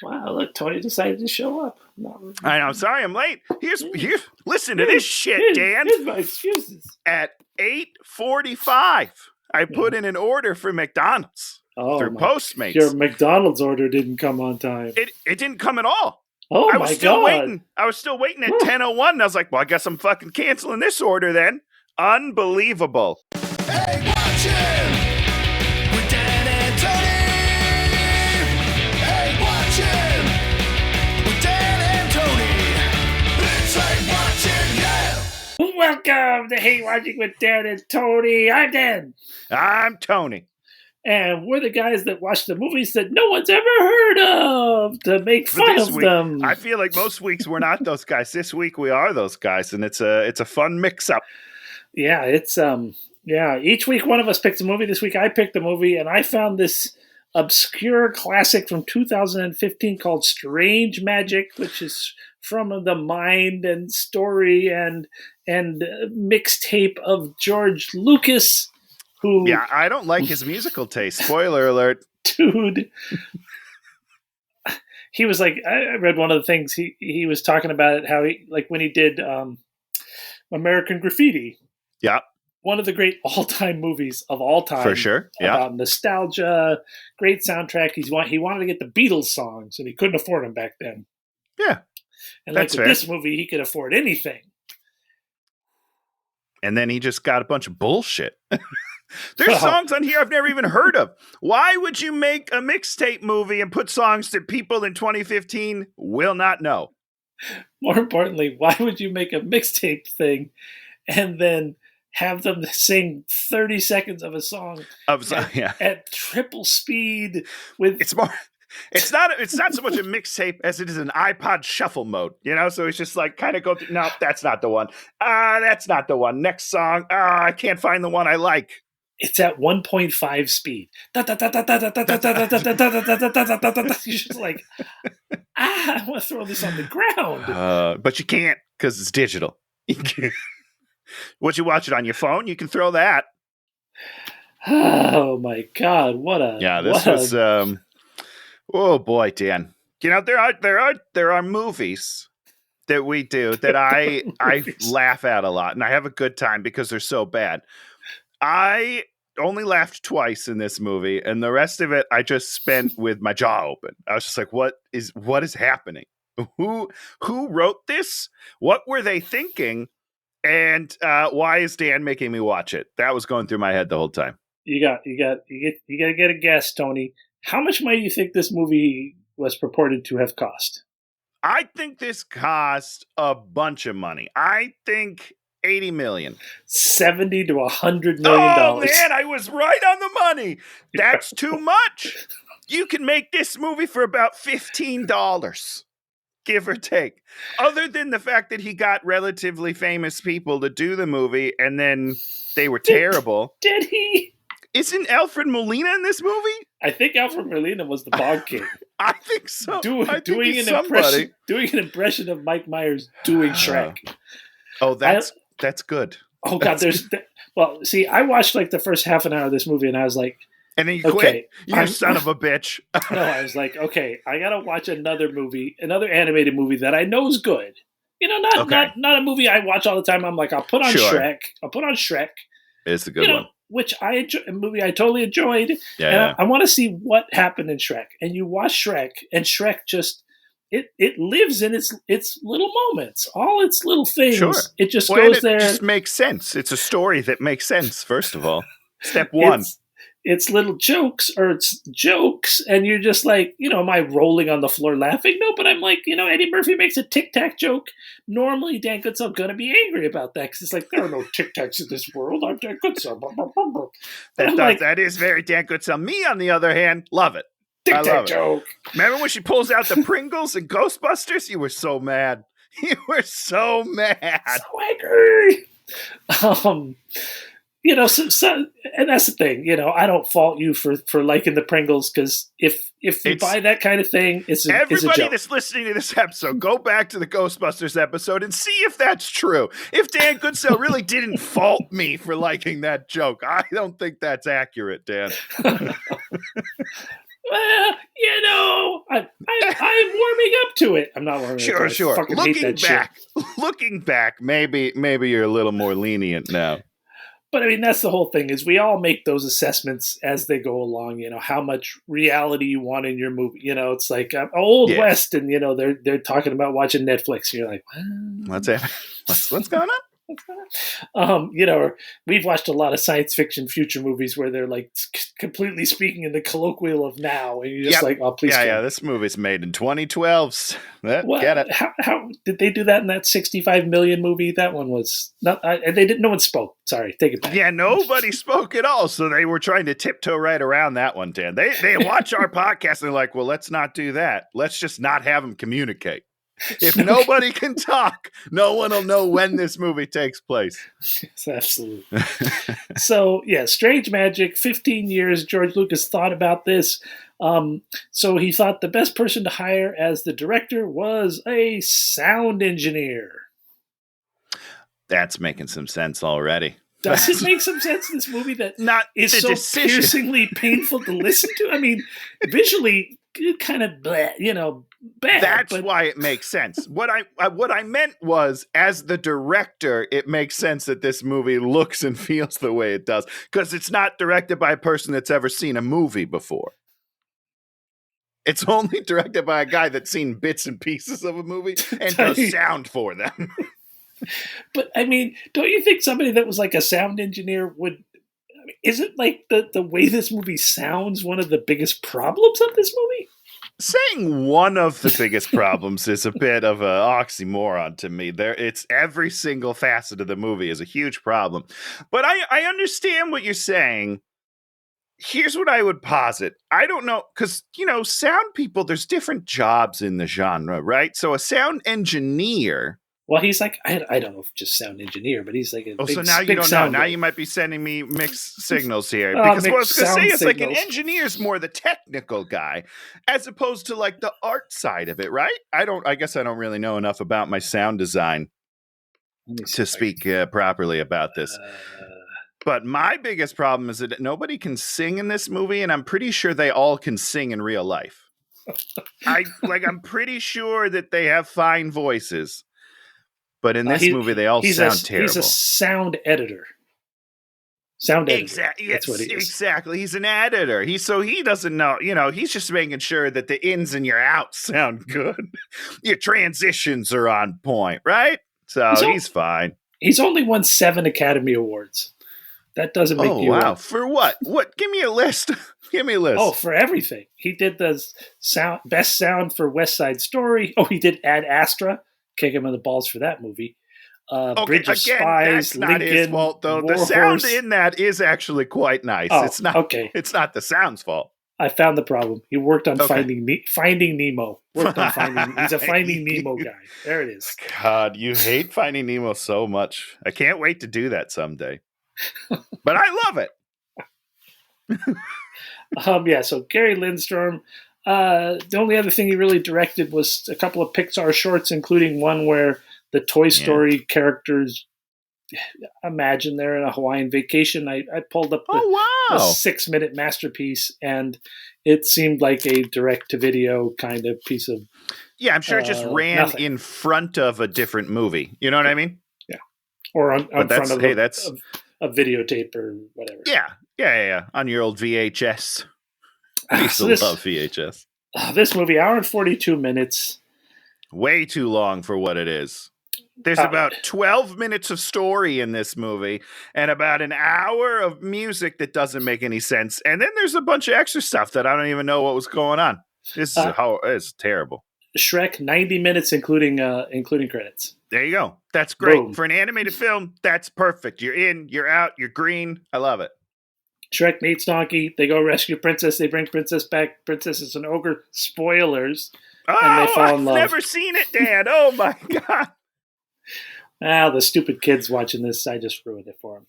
Wow, look, Tony decided to show up. No. I know. I'm sorry, I'm late. Here. Listen to this shit, Dan. Here's my excuses. At 8:45, I put Yeah. in an order for McDonald's through Your Postmates. McDonald's order didn't come on time. It didn't come at all. Oh I was my still God. waiting. I was still waiting at 10:01. And I was like, well, I guess I'm fucking canceling this order then. Unbelievable. Hey, watching with Dan and Tony. Hey, watching with Dan and Tony. It's like watching, yeah. Welcome to Hate Watching with Dan and Tony. I'm Dan. I'm Tony. And we're the guys that watch the movies that no one's ever heard of to make fun of week, them. I feel like most weeks we're not those guys. This week we are those guys, and it's a fun mix-up. Yeah, it's each week one of us picks a movie. This week I picked a movie, and I found this obscure classic from 2015 called Strange Magic, which is from the mind and story and mixtape of George Lucas, who... Yeah, I don't like his musical taste. Spoiler alert. Dude. He was like, I read one of the things he was talking about it, how he, like when he did American Graffiti. Yeah. One of the great all-time movies of all time. For sure. Yeah. About nostalgia, great soundtrack. He wanted to get the Beatles songs, and he couldn't afford them back then. Yeah. And that's like with fair. this movie, he could afford anything. And then he just got a bunch of bullshit. There's songs on here I've never even heard of. Why would you make a mixtape movie and put songs that people in 2015 will not know? More importantly, why would you make a mixtape thing and then have them sing 30 seconds of a song at triple speed with... It's not so much a mixtape as it is an iPod shuffle mode, you know? So it's just like kind of go through, no, that's not the one. That's not the one. Next song. I can't find the one I like. It's at 1.5 speed. You're just like, I want to throw this on the ground. But you can't because it's digital. What you watch it on your phone, you can throw that. Oh my God! This was. Oh boy, Dan. You know there are movies that we do that I laugh at a lot, and I have a good time because they're so bad. I only laughed twice in this movie, and the rest of it I just spent with my jaw open. I was just like, what is happening? Who wrote this? What were they thinking? And why is Dan making me watch it? That was going through my head the whole time. You got to get a guess, Tony. How much money do you think this movie was purported to have cost? I think this cost a bunch of money. I think $80 million. $70 to $100 million. Oh man, I was right on the money. That's too much. You can make this movie for about $15. Give or take. Other than the fact that he got relatively famous people to do the movie and then they were terrible. Did he? Isn't Alfred Molina in this movie? I think Alfred Molina was the Bog King. I think so. Doing an impression of Mike Myers doing Shrek. That's good. Oh God, see, I watched like the first half an hour of this movie and I was like, and then you quit? You son of a bitch. No, I was like, okay, I gotta watch another animated movie that I know is good. You know, not a movie I watch all the time. I'm like, I'll put on Shrek. It's a good one. Which a movie I totally enjoyed. Yeah. I want to see what happened in Shrek. And you watch Shrek, and Shrek just it lives in its little moments, all its little things. Sure. It just goes there. It just makes sense. It's a story that makes sense. First of all, step one. It's little jokes, and you're just like, am I rolling on the floor laughing? No, but I'm like, Eddie Murphy makes a Tic Tac joke. Normally, Dan Goodsell going to be angry about that because it's like, there are no Tic Tacs in this world. I'm Dan Goodsell. That is very Dan Goodsell. Me, on the other hand, love it. Tic Tac joke. Remember when she pulls out the Pringles and Ghostbusters? You were so mad. So angry. So, and that's the thing, I don't fault you for liking the Pringles because if you buy that kind of thing, it's a joke. That's listening to this episode, go back to the Ghostbusters episode and see if that's true. If Dan Goodsell really didn't fault me for liking that joke, I don't think that's accurate, Dan. well, I'm warming up to it. I'm not warming up to it. Sure. I fucking hate that shit. Looking back, maybe you're a little more lenient now. But I mean, that's the whole thing is we all make those assessments as they go along. How much reality you want in your movie. It's like Old West, and they're talking about watching Netflix. And you're like, what's going on? Or we've watched a lot of science fiction future movies where they're like completely speaking in the colloquial of now, and you're just like, oh, please. Yeah. This movie's made in 2012. Get it? How did they do that in that 65 million movie? That one was not. They didn't. No one spoke. Sorry, take it back. Yeah, nobody spoke at all. So they were trying to tiptoe right around that one, Dan. They watch our podcast and they're like, well, let's not do that. Let's just not have them communicate. If nobody can talk, no one will know when this movie takes place. Yes, absolutely. So, Strange Magic, 15 years George Lucas thought about this. So he thought the best person to hire as the director was a sound engineer. That's making some sense already. Does it make some sense in this movie that is so decision. Piercingly painful to listen to? I mean, visually, kind of bad. That's why it makes sense. What I meant was, as the director, it makes sense that this movie looks and feels the way it does, because it's not directed by a person that's ever seen a movie before. It's only directed by a guy that's seen bits and pieces of a movie and does sound for them. But I mean, don't you think somebody that was like a sound engineer would? Isn't like the way this movie sounds one of the biggest problems of this movie? Saying one of the biggest problems is a bit of an oxymoron to me. It's every single facet of the movie is a huge problem. But I understand what you're saying. Here's what I would posit. I don't know, because, sound people, there's different jobs in the genre, right? So a sound engineer... Well, he's like, I don't know if just sound engineer, but he's like a big, so now you don't know. Now you might be sending me mixed signals here. Because what I was going to say is like an engineer's more the technical guy as opposed to like the art side of it, right? I guess I don't really know enough about my sound design to speak properly about this. But my biggest problem is that nobody can sing in this movie, and I'm pretty sure they all can sing in real life. I'm pretty sure that they have fine voices. But in this movie, they all sound terrible. He's a sound editor. Sound editor. Exactly. That's what he is. Exactly. He's an editor. He doesn't know. He's just making sure that the ins and your outs sound good. Your transitions are on point, right? So he's fine. He's only won 7 Academy Awards. That doesn't make you. Oh wow! For what? What? Give me a list. Give me a list. Oh, for everything. He did the best sound for West Side Story. Oh, he did Ad Astra. Kick him in the balls for that movie. Bridge of Spies, that's not Lincoln, his fault, though. War the sound Horse. in that is actually quite nice. Oh, it's not okay. It's not the sound's fault. I found the problem. He worked on Finding Nemo. He's a Finding Nemo guy. There it is. God, you hate Finding Nemo so much. I can't wait to do that someday. But I love it. So Gary Lindstrom. The only other thing he really directed was a couple of Pixar shorts, including one where the Toy Story characters imagine they're in a Hawaiian vacation. I pulled up the 6-minute masterpiece, and it seemed like a direct-to-video kind of piece of Yeah, I'm sure it just ran in front of a different movie. You know what I mean? Yeah. Or on front of a videotape or whatever. Yeah. On your old VHS. I used to love VHS. This movie, hour and 42 minutes. Way too long for what it is. There's about 12 minutes of story in this movie and about an hour of music that doesn't make any sense. And then there's a bunch of extra stuff that I don't even know what was going on. It's terrible. Shrek, 90 minutes, including credits. There you go. That's great. Boom. For an animated film, that's perfect. You're in, you're out, you're green. I love it. Shrek meets Donkey. They go rescue Princess. They bring Princess back. Princess is an ogre. Spoilers. And they fall in love. I've never seen it, Dad. Oh, my God. The stupid kids watching this, I just ruined it for them.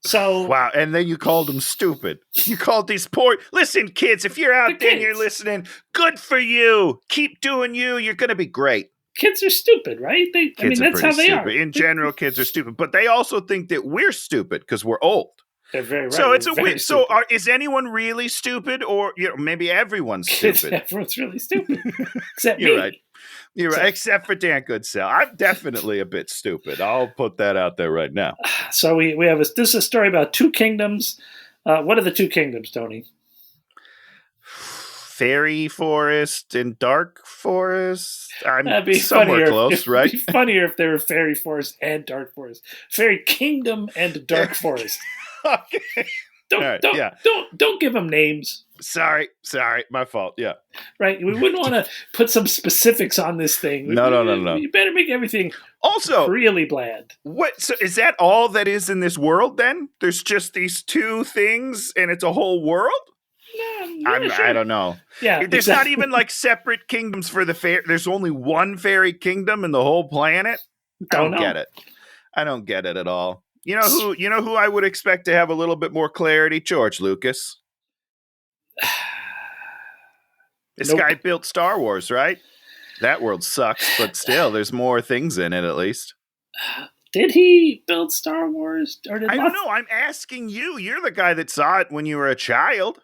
So wow, and then you called them stupid. You called these poor... Listen, kids, if you're out there and you're listening, good for you. Keep doing you. You're going to be great. Kids are stupid, right? That's how they are. In general, kids are stupid. But they also think that we're stupid because we're old. They're very right. So it's a Very weird. So stupid. is anyone really stupid, or maybe everyone's stupid? Everyone's really stupid, except You're me. right. You're right, except for Dan Goodsell. I'm definitely a bit stupid. I'll put that out there right now. So we have this is a story about two kingdoms. What are the two kingdoms, Tony? Fairy forest and dark forest. I'm That'd be somewhere funnier close, right? It'd be funnier if there were fairy forest and dark forest, fairy kingdom and dark forest. Okay. Don't give them names. Sorry, my fault. Yeah. Right, we wouldn't want to put some specifics on this thing. No. You better make everything Also, really bland. what? So is that all that is in this world? Then there's just these two things, and it's a whole world. Sure. I don't know. Yeah, There's not even like separate kingdoms for the fair. There's only one fairy kingdom in the whole planet. I don't get it. I don't get it at all. You know who I would expect to have a little bit more clarity? George Lucas. This guy built Star Wars, right? That world sucks, but still, there's more things in it at least. Did he build Star Wars? Or I don't know. I'm asking you. You're the guy that saw it when you were a child.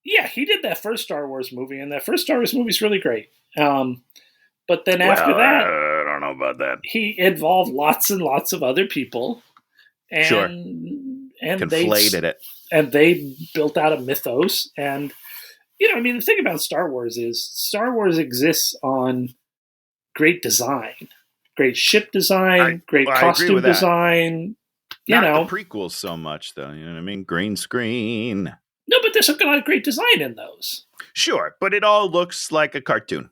Yeah, he did that first Star Wars movie, and that first Star Wars movie is really great. But then after that, I don't know about that. he involved lots and lots of other people, and Sure. and Conflated it. and they built out a mythos. And the thing about Star Wars is Star Wars exists on great design, great ship design, great costume design. Not the prequels so much, though. You know what I mean? Green screen. No, but there's a lot of great design in those. Sure, but it all looks like a cartoon.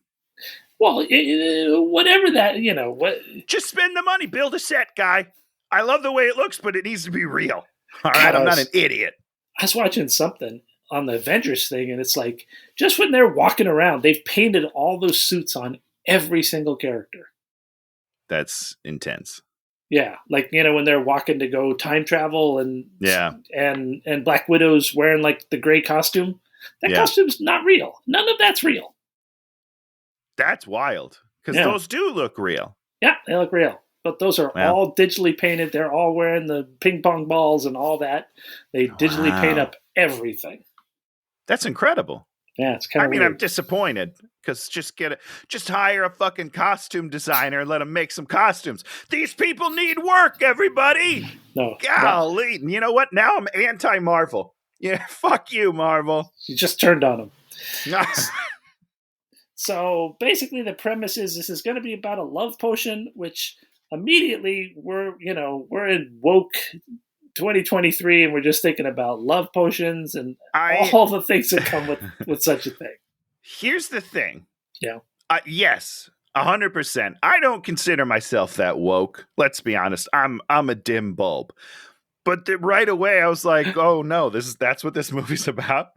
Well, whatever that, what. Just spend the money, build a set, guy. I love the way it looks, but it needs to be real. All right, I'm not an idiot. I was watching something on the Avengers thing, and it's like, just when they're walking around, they've painted all those suits on every single character. That's intense. Yeah, like when they're walking to go time travel, and Black Widow's wearing like the gray costume. That costume's not real. None of that's real. That's wild because those do look real. Yeah, they look real, but those are all digitally painted. They're all wearing the ping pong balls and all that. They digitally paint up everything. That's incredible. Yeah, it's kind of. I'm disappointed because just hire a fucking costume designer and let them make some costumes. These people need work, everybody. No, golly, you know what? Now I'm anti-Marvel. Yeah, fuck you, Marvel. You just turned on them. So basically, the premise is this is going to be about a love potion, which immediately we're in woke 2023, and we're just thinking about love potions and all the things that come with such a thing. Here's the thing. Yeah. Yes, 100%. I don't consider myself that woke. Let's be honest. I'm a dim bulb. But right away, I was like, oh no, that's what this movie's about.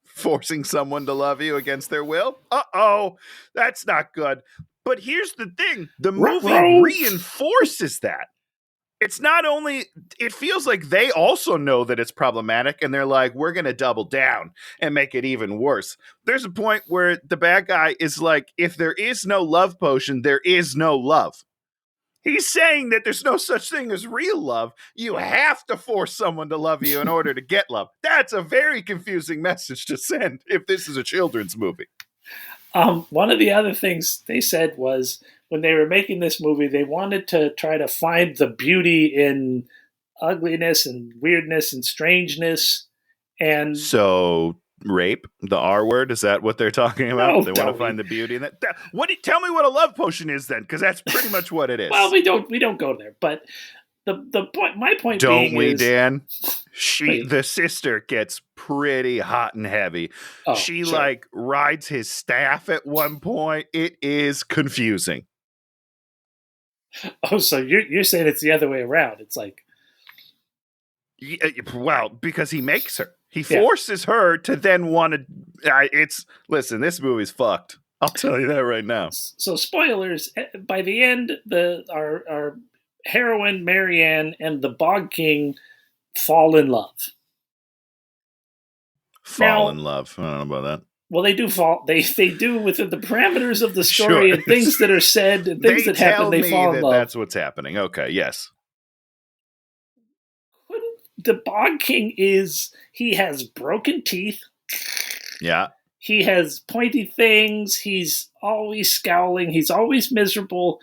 Forcing someone to love you against their will. Uh-oh, that's not good. But here's the thing. The movie reinforces that. It's not only, it feels like they also know that it's problematic, and they're like, we're going to double down and make it even worse. There's a point where the bad guy is like, if there is no love potion, there is no love. He's saying that there's no such thing as real love. You have to force someone to love you in order to get love. That's a very confusing message to send if this is a children's movie. One of the other things they said was when they were making this movie, they wanted to try to find the beauty in ugliness and weirdness and strangeness. And so rape, the R word, is that what they're talking about? No, they want to find the beauty in that. Tell me what a love potion is then, because that's pretty much what it is. Well, we don't go there, but the point. My point. Don't we, is, Dan? The sister gets pretty hot and heavy. Oh, she sure. rides his staff at one point. It is confusing. Oh, so you're saying it's the other way around? It's like, well, because he makes her. He forces her to then want to. Listen, this movie's fucked. I'll tell you that right now. So, spoilers. By the end, our heroine Marianne and the Bog King fall in love. In love. I don't know about that. Well, they do fall. They do within the parameters of the story and things that are said and things that happen. They fall in love. That's what's happening. Okay. Yes. the Bog King he has broken teeth. Yeah. He has pointy things. He's always scowling. He's always miserable.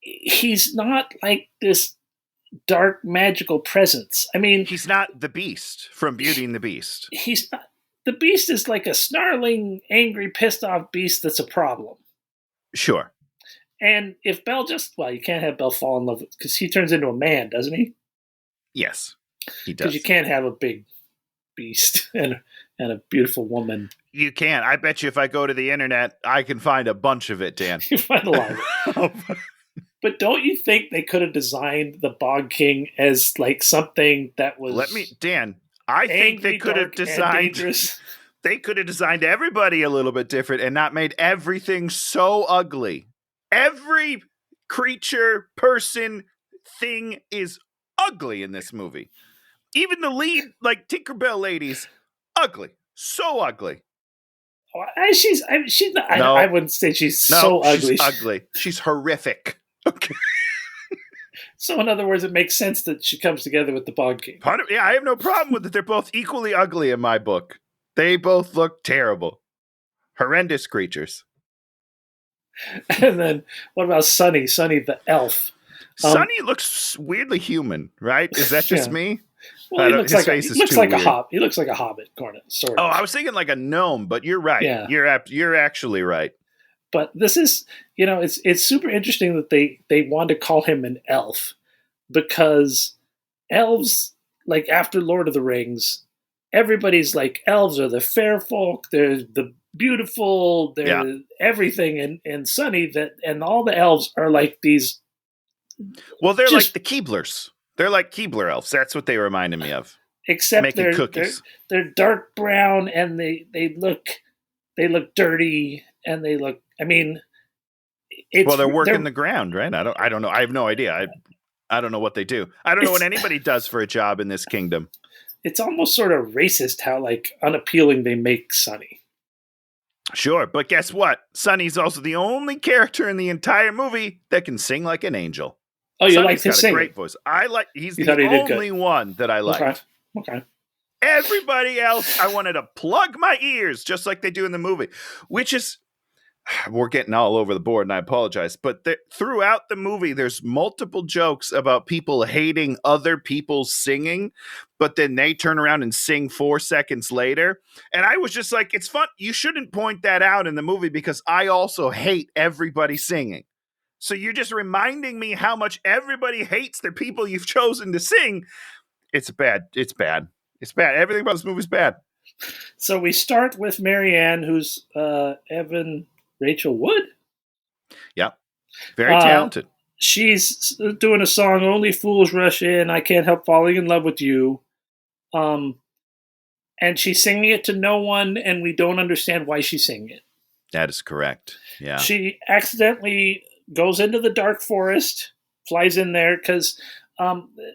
He's not like this dark magical presence. I mean, He's not the Beast from Beauty and the Beast. he's not. The Beast is like a snarling, angry, pissed off beast that's a problem. Sure. And if Belle you can't have Belle fall in love because he turns into a man, doesn't he? Yes, he does. Because you can't have a big beast and a beautiful woman. You can. I bet you if I go to the internet, I can find a bunch of it, Dan. You find a lot of it. But don't you think they could have designed the Bog King as like something that was Dan, I think they could have designed everybody a little bit different and not made everything so ugly. Every creature, person, thing is ugly in this movie. Even the lead, like Tinkerbell ladies, ugly. So ugly. She's not, no. I wouldn't say she's so ugly. She's ugly. She's horrific. Okay. So in other words, it makes sense that she comes together with the Bog King. Yeah, I have no problem with it. They're both equally ugly in my book. They both look terrible. Horrendous creatures. And then what about Sunny? Sunny the elf. Sunny looks weirdly human, right? Is that just me? Well, he looks like a hobbit, sort of. Oh, I was thinking like a gnome, but you're right. Yeah. You're actually right. But this is, it's super interesting that they want to call him an elf because elves, like after Lord of the Rings, everybody's like elves are the fair folk, they're the beautiful, they're everything, and Sunny and all the elves are like these. Well, they're like the Keeblers. They're like Keebler elves. That's what they reminded me of. Except making cookies. They're dark brown and they look dirty and they look. I mean, they're working the ground, right? I don't know. I have no idea. I don't know what they do. I don't know what anybody does for a job in this kingdom. It's almost sort of racist how like unappealing they make Sunny. Sure, but guess what? Sunny's also the only character in the entire movie that can sing like an angel. Oh, you like his singing? Great voice. He's the only one that I like. Okay. Everybody else, I wanted to plug my ears just like they do in the movie, which is, we're getting all over the board and I apologize, but throughout the movie, there's multiple jokes about people hating other people's singing, but then they turn around and sing 4 seconds later. And I was just like, it's fun. You shouldn't point that out in the movie because I also hate everybody singing. So you're just reminding me how much everybody hates the people you've chosen to sing. It's bad. It's bad. It's bad. Everything about this movie is bad. So we start with Marianne, who's Evan Rachel Wood. Yeah. Very talented. She's doing a song, Only Fools Rush In, I Can't Help Falling in Love with You. And she's singing it to no one, and we don't understand why she's singing it. That is correct. Yeah. She accidentally goes into the dark forest, flies in there, because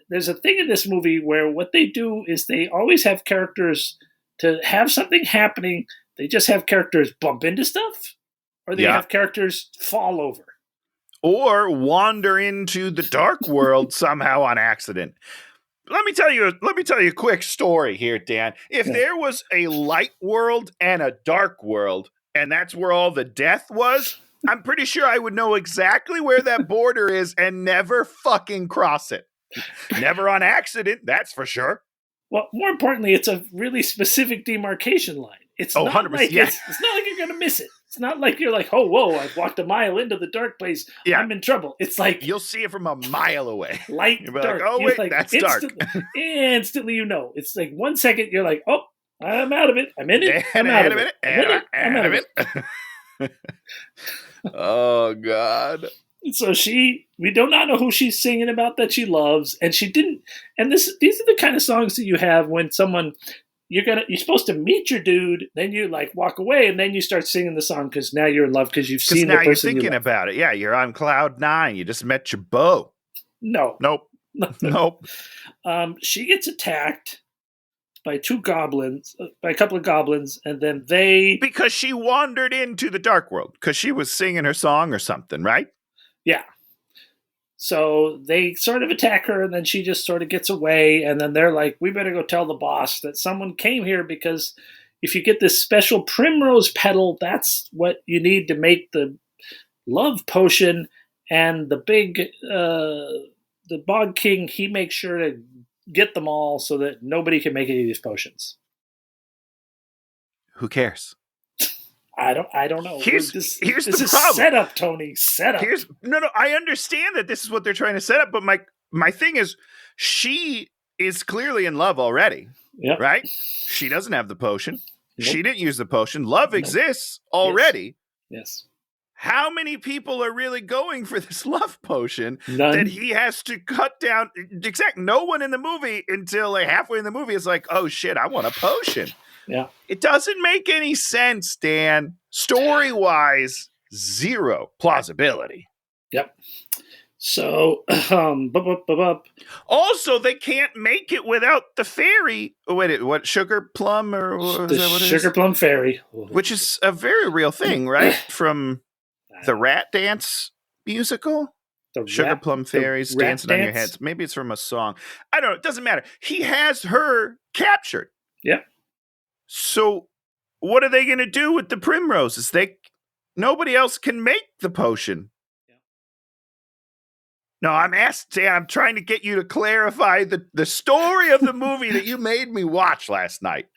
there's a thing in this movie where what they do is they always have characters to have something happening. They just have characters bump into stuff, or they have characters fall over. Or wander into the dark world somehow on accident. Let me tell you a quick story here, Dan. If there was a light world and a dark world, and that's where all the death was, I'm pretty sure I would know exactly where that border is and never fucking cross it. Never on accident, that's for sure. Well, more importantly, it's a really specific demarcation line. It's not 100%, like it's not like you're going to miss it. It's not like you're like, oh, whoa, I've walked a mile into the dark place. Yeah. I'm in trouble. It's like you'll see it from a mile away. Light, you'll be dark. Like, oh, wait, like, that's dark. Instantly, you know. It's like 1 second, you're like, oh, I'm out of it. I'm in it. I'm out of it. I'm out of it. Oh, God. So we do not know who she's singing about that she loves, and she didn't. And these are the kind of songs that you have when someone you're supposed to meet your dude, then you like walk away, and then you start singing the song because now you're in love because you've seen the person. Now you're thinking about it. Yeah, you're on cloud 9. You just met your beau. No. Nope. Nope. She gets attacked by a couple of goblins, and then because she wandered into the dark world because she was singing her song or something, right? Yeah. So they sort of attack her, and then she just sort of gets away. And then they're like, we better go tell the boss that someone came here because if you get this special primrose petal, that's what you need to make the love potion. And the Bog King, he makes sure to get them all so that nobody can make any of these potions. Who cares? I don't know. Here's this the is problem. Setup, Tony. Setup. No. I understand that this is what they're trying to set up, but my thing is, she is clearly in love already. Yep. Right? She doesn't have the potion. Nope. She didn't use the potion. Love exists already. Yes. How many people are really going for this love potion None. that he has to cut down? Exactly. No one in the movie until like halfway in the movie is like, oh shit, I want a potion. Yeah. It doesn't make any sense, Dan. Story-wise, zero plausibility. Yep. So, also, they can't make it without the fairy. Oh, wait, what? Sugar Plum? Or is the that what it Sugar is? Plum Fairy. Which is a very real thing, right? From the Rat Dance musical? Sugar Plum Fairies dancing on your heads. Maybe it's from a song. I don't know. It doesn't matter. He has her captured. Yeah. So what are they going to do with the primroses? Nobody else can make the potion. Yeah. No, I'm trying to get you to clarify the story of the movie that you made me watch last night.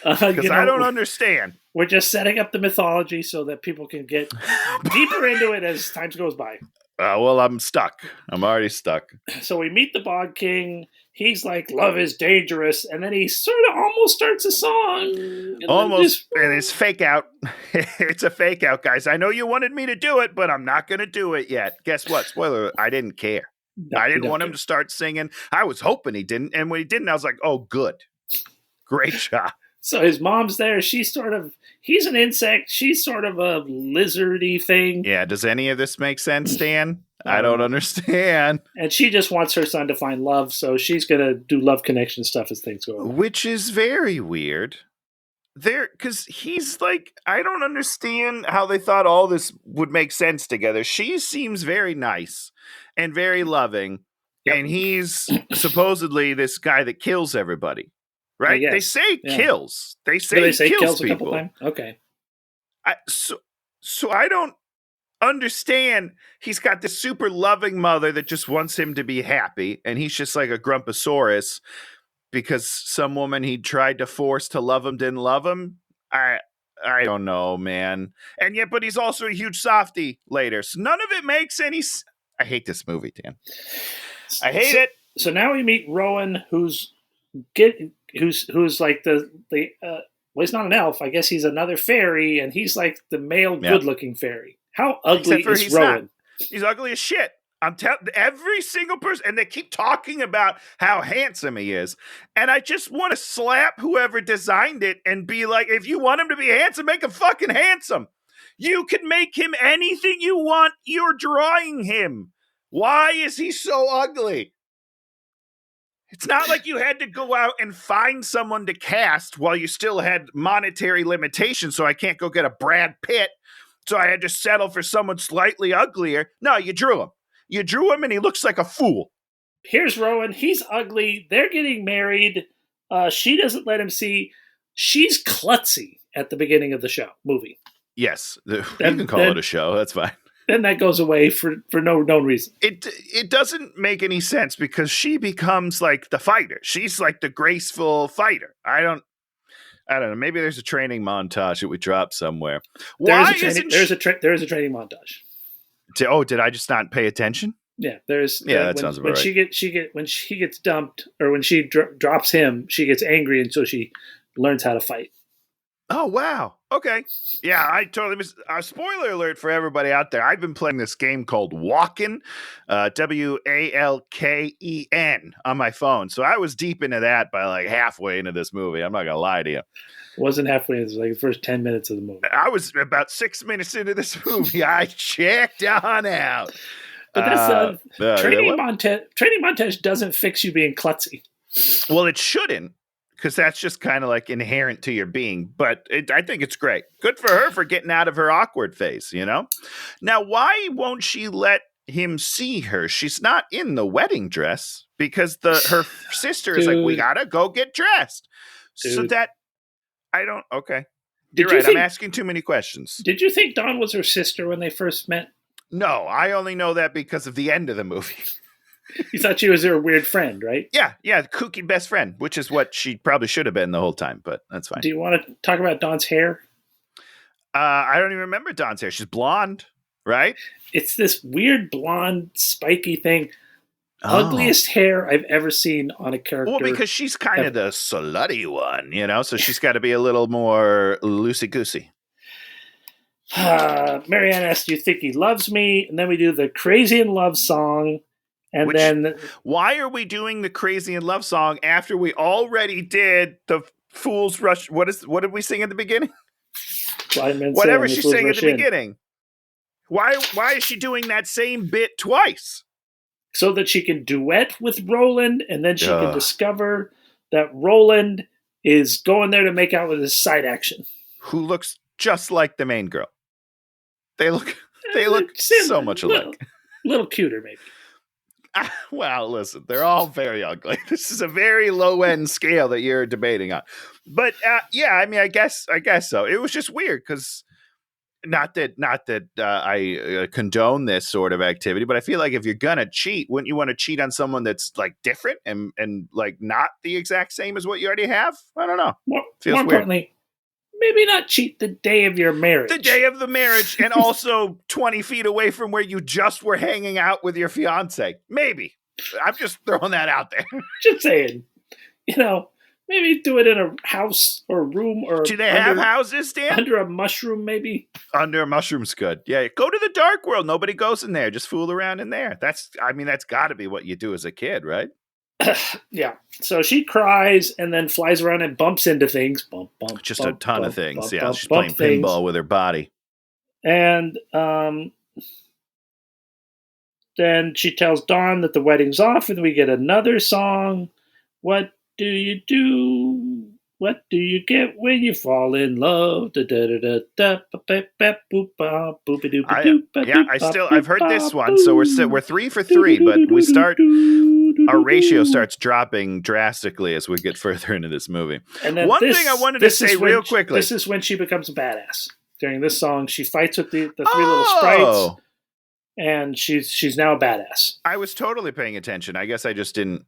Because I don't understand. We're just setting up the mythology so that people can get deeper into it as time goes by. Well, I'm stuck. I'm already stuck. So we meet the Bog King. He's like, love is dangerous. And then he sort of almost starts a song. Almost. And it's fake out. It's a fake out, guys. I know you wanted me to do it, but I'm not going to do it yet. Guess what? Spoiler alert, I didn't care. No, I didn't want him to start singing. I was hoping he didn't. And when he didn't, I was like, oh, good. Great job. So his mom's there. He's an insect. She's sort of a lizardy thing. Yeah. Does any of this make sense, Dan? I don't understand. And she just wants her son to find love, so she's going to do love connection stuff as things go on. Which is very weird. Because he's like, I don't understand how they thought all this would make sense together. She seems very nice and very loving, and he's supposedly this guy that kills everybody. Right? They say kills. They say kills people. A couple times? Okay. So I don't understand. He's got this super loving mother that just wants him to be happy, and he's just like a grumposaurus because some woman he tried to force to love him didn't love him. I don't know, man. And yet, but he's also a huge softie later. So none of it makes any sense. I hate this movie, Dan. I hate it. So now we meet Rowan, who's like well, he's not an elf. I guess he's another fairy, and he's like the male good-looking fairy. How ugly is Rowan? He's ugly as shit. I'm telling every single person, and they keep talking about how handsome he is. And I just want to slap whoever designed it and be like, if you want him to be handsome, make him fucking handsome. You can make him anything you want. You're drawing him. Why is he so ugly? It's not like you had to go out and find someone to cast while you still had monetary limitations, so I can't go get a Brad Pitt, so I had to settle for someone slightly uglier. No, you drew him. You drew him, and he looks like a fool. Here's Rowan. He's ugly. They're getting married. She doesn't let him see. She's klutzy at the beginning of the movie. Yes. You can call it a show. That's fine. Then that goes away for no known reason. It doesn't make any sense because she becomes like the fighter. She's like the graceful fighter. I don't know. Maybe there's a training montage that we dropped somewhere. There is a training montage. Did I just not pay attention? Yeah, there's. That sounds about right. When she gets dumped, or when she drops him, she gets angry, and so she learns how to fight. Oh, wow. Okay. Yeah, I totally missed. Spoiler alert for everybody out there. I've been playing this game called Walken, Walken, on my phone. So I was deep into that by like halfway into this movie. I'm not going to lie to you. It wasn't halfway. It was like the first 10 minutes of the movie. I was about 6 minutes into this movie. I checked on out. But that's training montage doesn't fix you being klutzy. Well, it shouldn't. Because that's just kind of like inherent to your being. But I think it's great. Good for her for getting out of her awkward phase, you know? Now, why won't she let him see her. She's not in the wedding dress because her sister is like, we Dude. gotta go get dressed. So Dude. that I don't. Okay, Did you're you right. think- I'm asking too many questions. Did you think Dawn was her sister when they first met? No, I only know that because of the end of the movie. You thought she was her weird friend, right? Yeah, kooky best friend, which is what she probably should have been the whole time, but that's fine. Do you want to talk about Dawn's hair? I don't even remember Dawn's hair. She's blonde, right? It's this weird blonde, spiky thing. Oh. Ugliest hair I've ever seen on a character. Well, because she's kind of the slutty one, so she's got to be a little more loosey-goosey. Marianne asks, do you think he loves me? And then we do the Crazy in Love song. And then... Why are we doing the Crazy in Love song after we already did the Fool's Rush? What did we sing at the beginning? Whatever she sang at the beginning. Why is she doing that same bit twice? So that she can duet with Roland, and then she can discover that Roland is going there to make out with his side action. Who looks just like the main girl. They look so much alike. Little cuter, maybe. Well, listen, they're all very ugly. This is a very low-end scale that you're debating on. But I guess so. It was just weird because not that I condone this sort of activity, but I feel like if you're gonna cheat, wouldn't you want to cheat on someone that's like different and like not the exact same as what you already have? I don't know. More importantly, maybe not cheat the day of your marriage. The day of the marriage, and also 20 feet away from where you just were hanging out with your fiance. Maybe. I'm just throwing that out there. Just saying. Maybe do it in a house or a room or... Do they have houses, Dan? Under a mushroom, maybe? Under a mushroom's good. Yeah, go to the dark world. Nobody goes in there. Just fool around in there. That's got to be what you do as a kid, right? Yeah. So she cries and then flies around and bumps into things. Bump, bump, Just bump, a ton bump, of things. Bump, yeah, bump, she's bump playing pinball with her body. And then she tells Dawn that the wedding's off, and we get another song. What do you do? What do you get when you fall in love? I've heard this one, so we're 3 for 3, but our ratio starts dropping drastically as we get further into this movie. And then one thing I wanted to say real quickly. This is when she becomes a badass. During this song, she fights with the three little sprites, and she's now a badass. I was totally paying attention. I guess I just didn't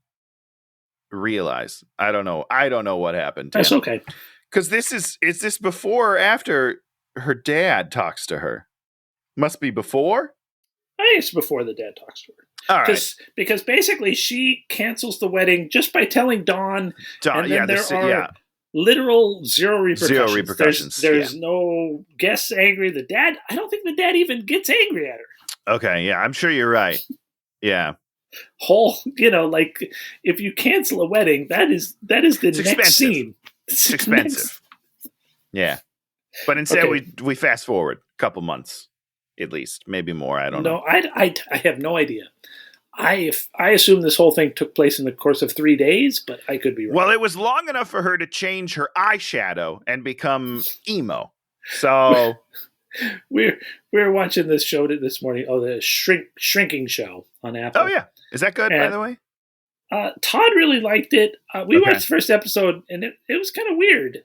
realize. I don't know what happened. That's okay. Because is this before or after her dad talks to her? Must be before? I think it's before the dad talks to her. All right. Because basically she cancels the wedding just by telling Dawn, and then there are literal zero repercussions. There's no guests angry. The dad, I don't think the dad even gets angry at her. Okay, yeah, I'm sure you're right. Yeah. Like if you cancel a wedding, that is the next scene. It's expensive. Yeah. But instead we fast forward a couple months, at least, maybe more. I don't know. I have no idea. I assume this whole thing took place in the course of 3 days, but I could be wrong. Well, it was long enough for her to change her eyeshadow and become emo. So we're watching this show this morning. Oh, the shrinking show on Apple. Oh yeah, is that good? By the way, Todd really liked it. We watched the first episode, and it was kind of weird.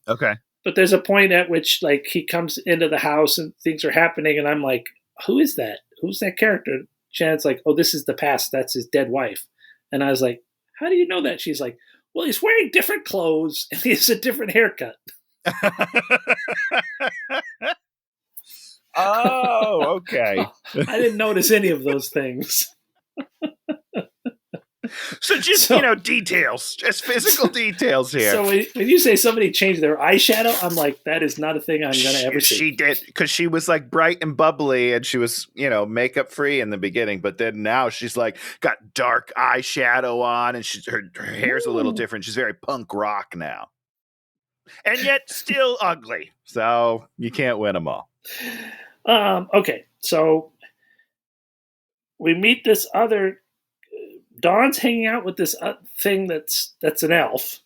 Okay, but there's a point at which like he comes into the house and things are happening, and I'm like, who is that? Who's that character? Shannon's like, oh, this is the past. That's his dead wife. And I was like, how do you know that? She's like, well, he's wearing different clothes and he has a different haircut. Oh, okay. I didn't notice any of those things. So details, just physical details here. So when you say somebody changed their eyeshadow, I'm like, that is not a thing I'm going to ever see. She did, because she was like bright and bubbly, and she was, makeup free in the beginning. But then now she's like got dark eyeshadow on, and her hair's a little different. She's very punk rock now, and yet still ugly. So you can't win them all. Okay, so we meet this other. Dawn's hanging out with this thing that's an elf.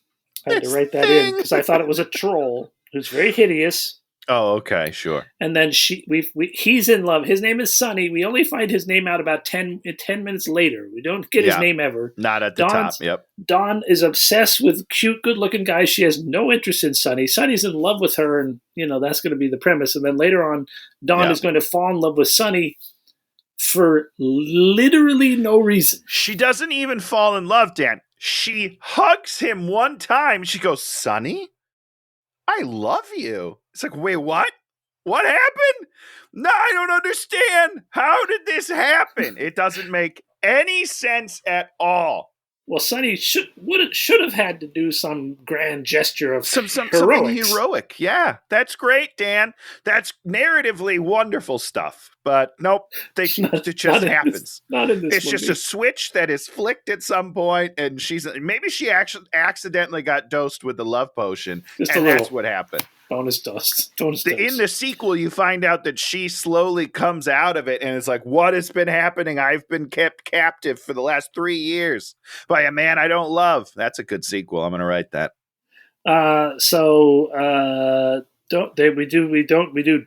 I had to write that in because I thought it was a troll who's very hideous. Oh, okay, sure. And then he's in love. His name is Sonny. We only find his name out about 10 minutes later. We don't get his name ever. Not at the top. Yep. Dawn is obsessed with cute, good-looking guys. She has no interest in Sonny. Sonny's in love with her, and that's going to be the premise. And then later on, Dawn is going to fall in love with Sonny for literally no reason. She doesn't even fall in love, Dan. She hugs him one time. She goes, "Sonny, I love you." It's like, wait, what? What happened? No, I don't understand. How did this happen? It doesn't make any sense at all. Well, Sonny should have had to do some grand gesture of something heroics. heroic. Yeah, that's great, Dan. That's narratively wonderful stuff. But nope, it just happens. Not in this It's movie. just a switch that is flicked at some point, and maybe she actually accidentally got dosed with the love potion, and that's what happened. Bonus dose. In the sequel, you find out that she slowly comes out of it, and it's like, what has been happening? I've been kept captive for the last 3 years by a man I don't love. That's a good sequel. I'm going to write that.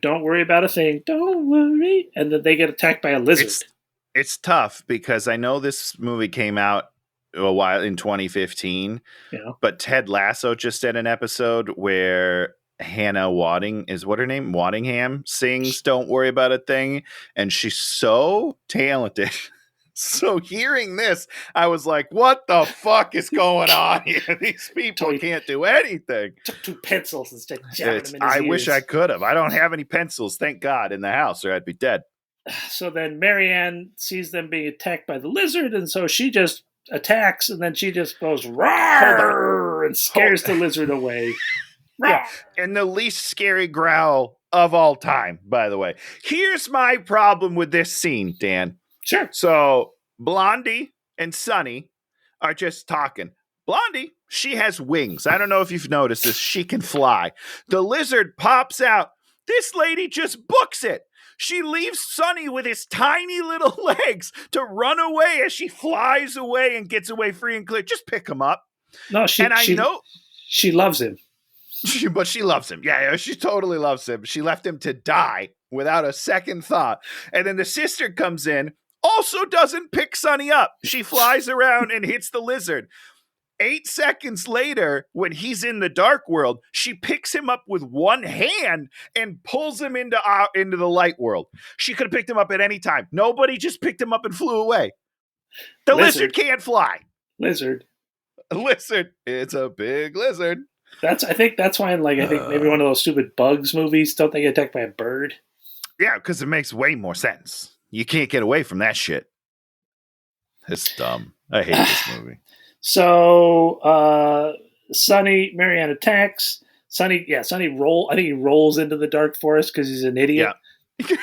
Don't worry about a thing. Don't worry. And then they get attacked by a lizard. It's tough because I know this movie came out a while in 2015, but Ted Lasso just did an episode where Hannah Waddingham sings "Don't Worry About a Thing," and she's so talented. So hearing this, I was like, what the fuck is going on here? These people can't do anything. Took 2 pencils and stuck jabbing them in his I ears. wish I could have. I don't have any pencils, thank God, in the house, or I'd be dead. So then Marianne sees them being attacked by the lizard, and so she just attacks, and then she just goes, "Rawr!" and scares the lizard away. Yeah, and the least scary growl of all time, by the way. Here's my problem with this scene, Dan. Sure. So Blondie and Sonny are just talking. Blondie, she has wings. I don't know if you've noticed this. She can fly. The lizard pops out. This lady just books it. She leaves Sonny with his tiny little legs to run away as she flies away and gets away free and clear. Just pick him up. No, she loves him. But she loves him. Yeah, she totally loves him. She left him to die without a second thought. And then the sister comes in, also doesn't pick Sonny up. She flies around and hits the lizard. 8 seconds later, when he's in the dark world, she picks him up with one hand and pulls him into the light world. She could have picked him up at any time. Nobody just picked him up and flew away. The lizard can't fly. Lizard. It's a big lizard. I think that's why I think maybe one of those stupid Bugs movies, don't they get attacked by a bird? Yeah, because it makes way more sense. You can't get away from that shit. It's dumb. I hate this movie. So Marianne attacks. Sonny rolls into the dark forest because he's an idiot. Yeah.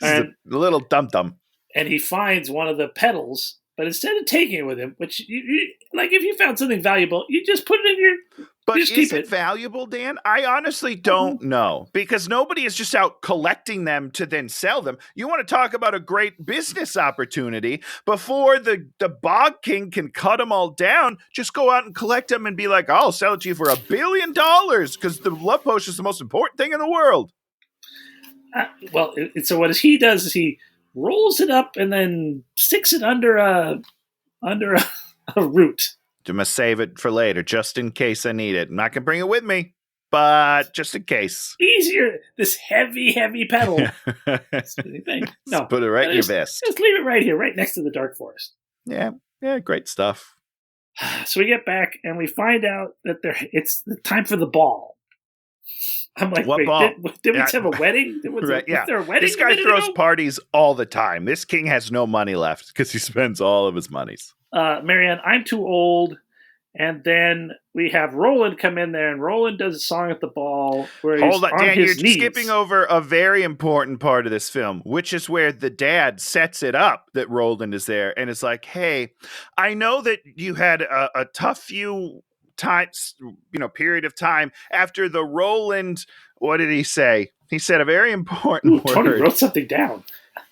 And a little dum-dum. And he finds one of the petals, but instead of taking it with him, which you like if you found something valuable, you just put it in your... But is it valuable, Dan? I honestly don't know, because nobody is just out collecting them to then sell them. You want to talk about a great business opportunity before the Bog King can cut them all down. Just go out and collect them and be like, I'll sell it to you for $1 billion because the love potion is the most important thing in the world. So what he does is he rolls it up and then sticks it under a root. I'm going to save it for later, just in case I need it. I'm not going to bring it with me, but just in case. Easier. This heavy pedal. No, put it right in your vest. Just leave it right here, right next to the dark forest. Yeah, great stuff. So we get back, and we find out that it's the time for the ball. I'm like, what wait, ball? Did we have a wedding? Was there a wedding? This guy throws parties all the time. This king has no money left because he spends all of his monies. Marianne, I'm too old. And then we have Roland come in there, and Roland does a song at the ball where he's on Dan, his you're knees. skipping over a very important part of this film, which is where the dad sets it up that Roland is there, and it's like, hey, I know that you had a tough few times, period of time after the Roland. What did he say? He said a very important word. Tony wrote something down.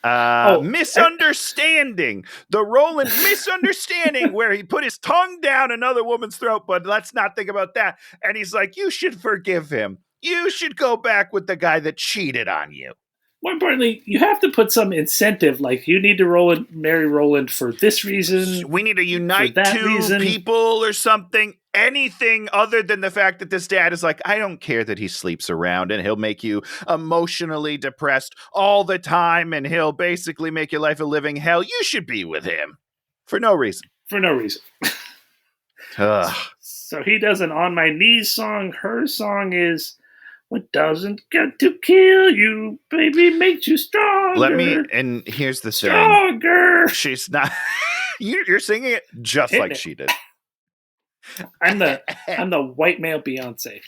Misunderstanding. The Roland misunderstanding where he put his tongue down another woman's throat, but let's not think about that. And he's like, you should forgive him. you should go back with the guy that cheated on you. More importantly, you have to put some incentive, like you need to marry Roland for this reason. We need to unite that two reason. people or something. Anything other than the fact that this dad is like, I don't care that he sleeps around and he'll make you emotionally depressed all the time and he'll basically make your life a living hell. You should be with him for no reason. For no reason. So he does an On My Knees song. Her song is What Doesn't Get to Kill You, Baby, Makes You Stronger. And here's the thing. Stronger. She's not, you're singing it just like she did. I'm the white male Beyonce.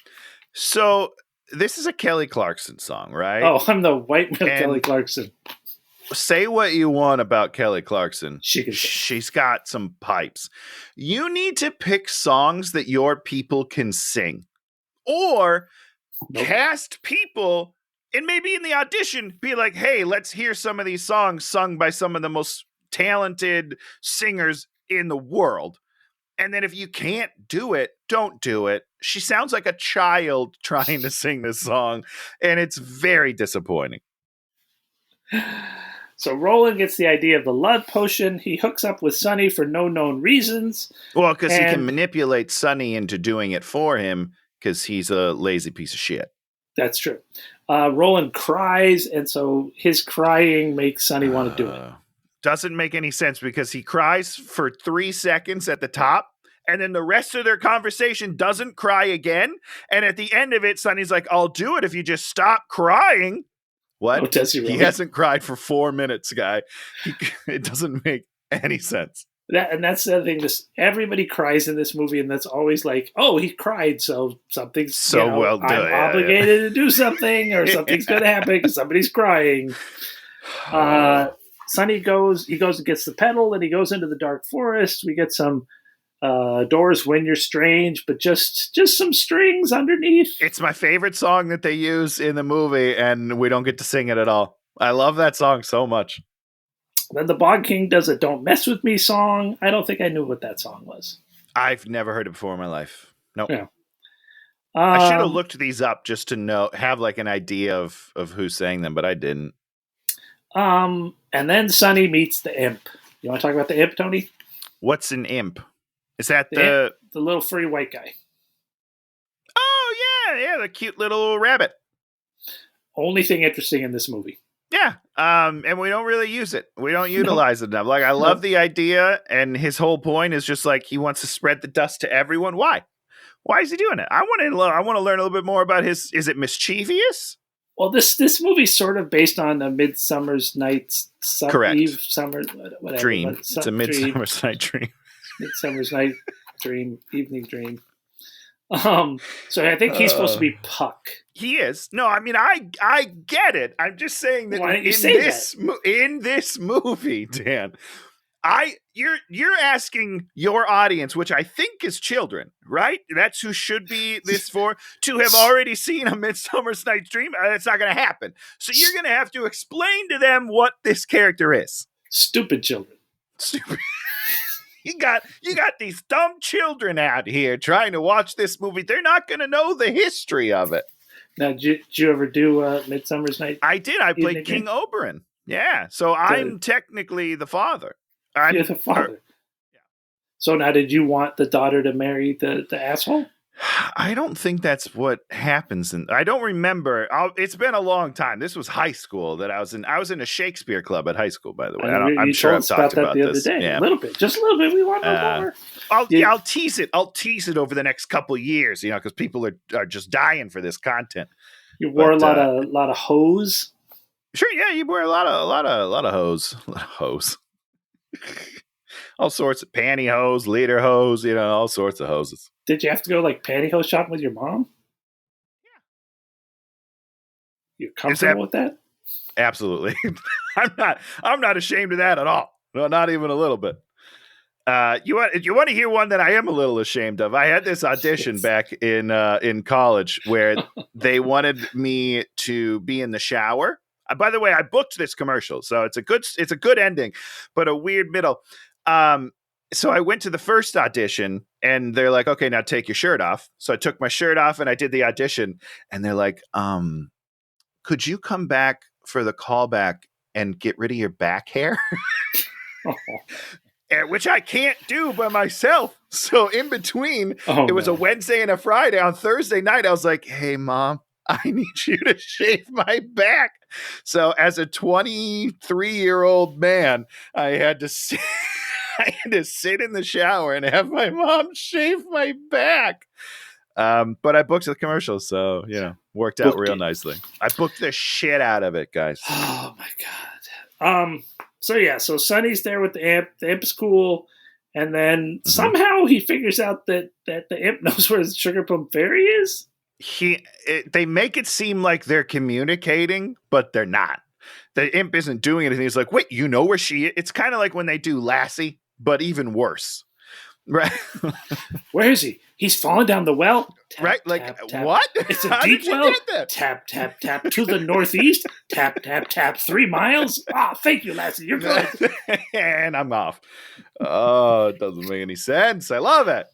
So this is a Kelly Clarkson song, right? Oh, I'm the white male Kelly Clarkson. Say what you want about Kelly Clarkson. She's got some pipes. You need to pick songs that your people can sing. Or cast people and maybe in the audition be like, hey, let's hear some of these songs sung by some of the most talented singers in the world. And then if you can't do it, don't do it. She sounds like a child trying to sing this song, and it's very disappointing. So Roland gets the idea of the love potion. He hooks up with Sonny for no known reasons. Well, because he can manipulate Sonny into doing it for him because he's a lazy piece of shit. That's true. Roland cries, and so his crying makes Sonny want to do it. Doesn't make any sense because he cries for 3 seconds at the top, and then the rest of their conversation doesn't cry again. And at the end of it, Sonny's like, I'll do it if you just stop crying. What? Oh, does he really? He hasn't cried for 4 minutes, guy. It doesn't make any sense. That's the other thing. Everybody cries in this movie, and that's always like, oh, he cried, so something's well done. I'm obligated to do something, or something's going to happen because somebody's crying. Sonny goes and gets the pedal, and he goes into the dark forest. We get some Doors When You're Strange, but just some strings underneath. It's my favorite song that they use in the movie, and we don't get to sing it at all. I love that song so much. Then the Bog King does a Don't Mess With Me song. I don't think I knew what that song was. I've never heard it before in my life. Nope. Yeah. I should have looked these up just to have like an idea of who sang them, but I didn't. And then Sonny meets the imp. You want to talk about the imp, Tony? What's an imp? Is that the little furry white guy? Oh, yeah, the cute little rabbit. Only thing interesting in this movie. Yeah, and we don't really use it. We don't utilize it enough. Like, I love the idea, and his whole point is just like he wants to spread the dust to everyone. Why? Why is he doing it? I want to learn a little bit more about his. Is it mischievous? Well, this movie's sort of based on a Midsummer's Night's Eve, summer, whatever. Dream. It's a Midsummer's Night Dream. Midsummer's Night Dream, evening dream. So I think he's supposed to be Puck. He is. No, I mean I get it. I'm just saying that in this movie, Dan, you're asking your audience, which I think is children, right? That's who should be this for, to have already seen A Midsummer's Night's Dream. That's not going to happen. So you're going to have to explain to them what this character is. Stupid children. Stupid. You got these dumb children out here trying to watch this movie. They're not going to know the history of it. Now, did you ever do Midsummer's Night? I did. I played King Oberyn. Yeah. So I'm technically the father. You're the father. Yeah. So now, did you want the daughter to marry the asshole? I don't think that's what happens. I don't remember. It's been a long time. This was high school that I was in. I was in a Shakespeare club at high school, by the way. I'm sure I've talked about the this other day. Yeah. A little bit. Just a little bit. We want to know more. I'll tease it. I'll tease it over the next couple years, because people are just dying for this content. You wore a lot of hose. Sure, yeah, you wore a lot of hose. A lot of hose. All sorts of pantyhose, leader hose, all sorts of hoses. Did you have to go like pantyhose shopping with your mom? Yeah. You're comfortable with that? Absolutely. I'm not ashamed of that at all. No, not even a little bit. You want to hear one that I am a little ashamed of? I had this audition back in college where they wanted me to be in the shower. By the way, I booked this commercial, so it's a good ending, but a weird middle. So I went to the first audition and they're like, okay, now take your shirt off. So I took my shirt off and I did the audition and they're like, could you come back for the callback and get rid of your back hair? Which I can't do by myself. So in between, it was a Wednesday and a Friday. On Thursday night, I was like, hey, Mom, I need you to shave my back. So as a 23-year-old man, I had to sit in the shower and have my mom shave my back. But I booked the commercial, so, worked out real nicely. I booked the shit out of it, guys. Oh, my God. So Sonny's there with the imp. The imp's cool. And then somehow he figures out that the imp knows where the Sugar Plum Fairy is. They make it seem like they're communicating, but they're not. The imp isn't doing anything. He's like, wait, you know where she is? It's kind of like when they do Lassie, but even worse. Right? Where is he? He's falling down the well. Tap, right? Like, tap, tap. what? It's a deep well. Tap, tap, tap. To the northeast. Tap, tap, tap. 3 miles. Thank you, Lassie. You're good. And I'm off. Oh, it doesn't make any sense. I love it.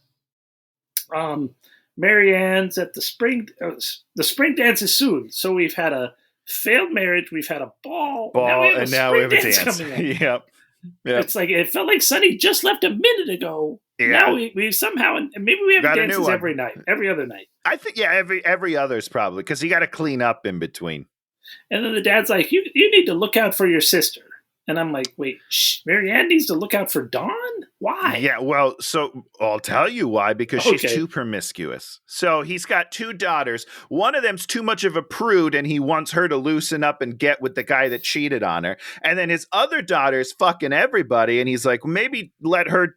Marianne's at the spring. The spring dance is soon. So we've had a failed marriage. We've had a ball. Now we have a dance. Yep. It's like it felt like Sonny just left a minute ago. Yeah. Now we somehow, and maybe we have dances every night, every other night. I think every other's probably because you got to clean up in between. And then the dad's like, you need to look out for your sister. And I'm like, wait, Marianne needs to look out for Dawn? Why? Yeah, well, so I'll tell you why, because she's too promiscuous. So he's got 2 daughters. One of them's too much of a prude, and he wants her to loosen up and get with the guy that cheated on her. And then his other daughter's fucking everybody, and he's like, maybe let her,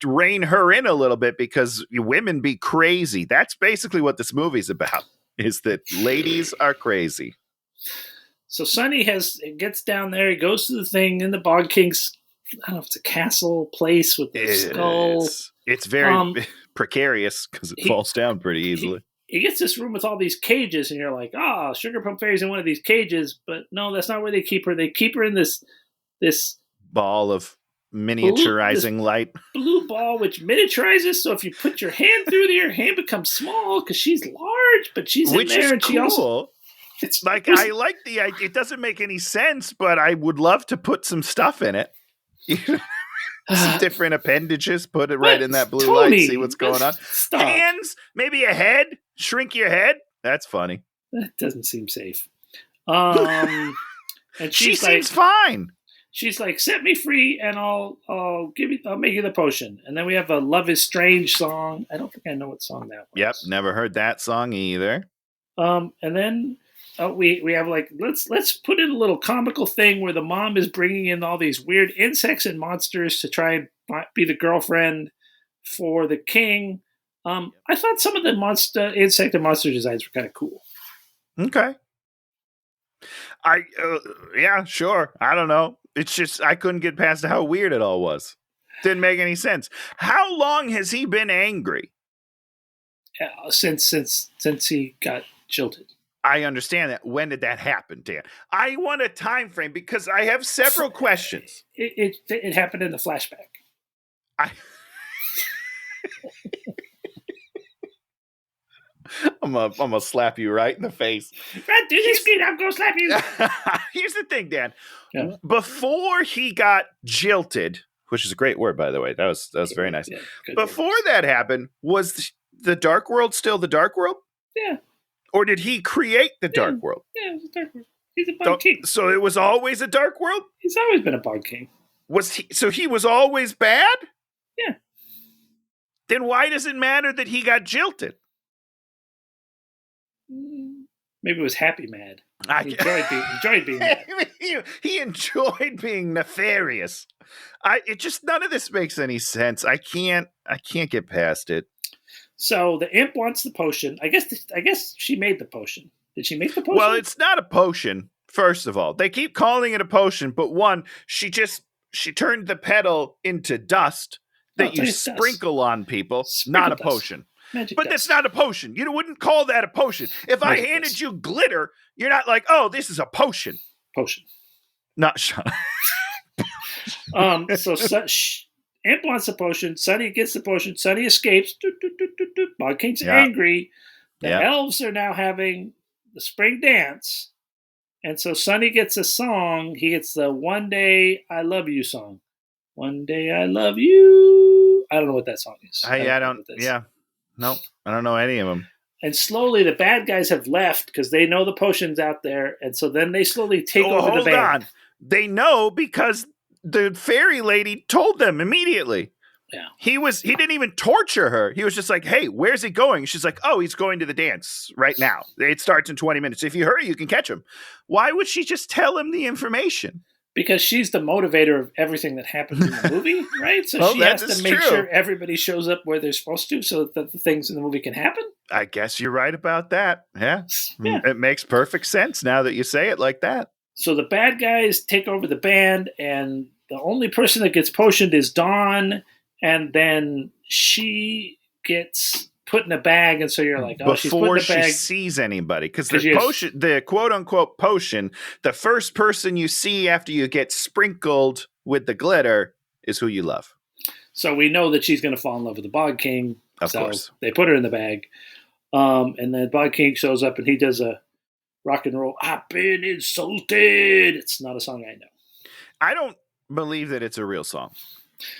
rein her in a little bit because women be crazy. That's basically what this movie's about, is that ladies are crazy. So Sonny gets down there. He goes to the thing in the Bog King's, I don't know if it's a castle place with the skull. It's very precarious because it falls down pretty easily. He gets this room with all these cages, and you're like, Sugar Plum Fairy's in one of these cages. But no, that's not where they keep her. They keep her in this ball of miniaturizing light. Blue ball, which miniaturizes. So if you put your hand through there, your hand becomes small because she's large, but she's in there. And she also... It's like I like the idea. It doesn't make any sense, but I would love to put some stuff in it. Some different appendages. Put it right in that blue light. See what's going on. Stop. Hands, maybe a head. Shrink your head. That's funny. That doesn't seem safe. And she seems fine. She's like, set me free, and I'll make you the potion. And then we have a "Love Is Strange" song. I don't think I know what song that was. Yep, never heard that song either. And then. We have like let's put in a little comical thing where the mom is bringing in all these weird insects and monsters to try and be the girlfriend for the king. I thought some of the insect and monster designs were kind of cool. Okay. Yeah, sure. I don't know. It's just I couldn't get past how weird it all was. Didn't make any sense. How long has he been angry? Since he got jilted. I understand that. When did that happen, Dan? I want a time frame because I have several questions. It happened in the flashback. I'm gonna slap you right in the face. Run through the screen, I'm gonna slap you. Here's the thing, Dan. Yeah. Before he got jilted, which is a great word, by the way. That was very nice. Yeah, before that happened, was the Dark World still the Dark World? Yeah. Or did he create the Dark World? Yeah, it was a Dark World. He's a Bog King. So it was always a Dark World? He's always been a Bog King. So he was always bad? Yeah. Then why does it matter that he got jilted? Maybe it was happy mad. He enjoyed being mad. He enjoyed being nefarious. None of this makes any sense. I can't get past it. So the imp wants the potion. I guess she made the potion. Did she make the potion? Well, it's not a potion, first of all. They keep calling it a potion, but one, she turned the petal into dust that you sprinkle on people. Not a potion. Magic but dust. That's not a potion. You wouldn't call that a potion. If I handed you glitter, you're not like, oh, this is a potion. Potion. Not shut. Imp wants the potion. Sunny gets the potion. Sunny escapes. Bog King's Yeah. angry. The Yeah. elves are now having the spring dance. And so Sunny gets a song. He gets the One Day I Love You song. One Day I Love You. I don't know what that song is. I don't. Yeah. Nope. I don't know any of them. And slowly the bad guys have left because they know the potion's out there. And so then they slowly take over the band. Hold on. They know because the fairy lady told them immediately. Yeah. He didn't even torture her. He was just like, hey, where's he going? She's like, oh, he's going to the dance right now. It starts in 20 minutes. If you hurry, you can catch him. Why would she just tell him the information? Because she's the motivator of everything that happens in the movie, right? So Well, she that has is to make true. sure everybody shows up where they're supposed to so that the things in the movie can happen. I guess you're right about that. Yeah. Yeah. It makes perfect sense now that you say it like that. So the bad guys take over the band, and the only person that gets potioned is Dawn, and then she gets put in a bag, and so you're like, oh, she's put Before in a bag. she sees anybody. Because 'Cause the you- potion, the quote unquote potion, the first person you see after you get sprinkled with the glitter is who you love. So we know that she's going to fall in love with the Bog King. Of So course. they put her in the bag. And then Bog King shows up, and he does a rock and roll, I've been insulted. It's not a song I know. I don't believe that it's a real song.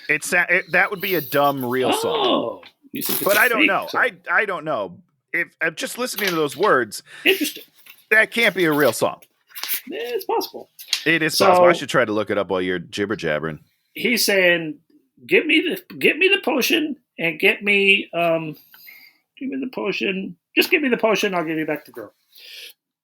That would be a dumb real song. Oh, you think it's But a I don't fake know. song. I don't know. If I'm just listening to those words, Interesting. that can't be a real song. It's possible. It is So- possible. I should try to look it up while you're jibber jabbering. He's saying, "Give me the potion and give me the potion. Just give me the potion. I'll give you back the girl.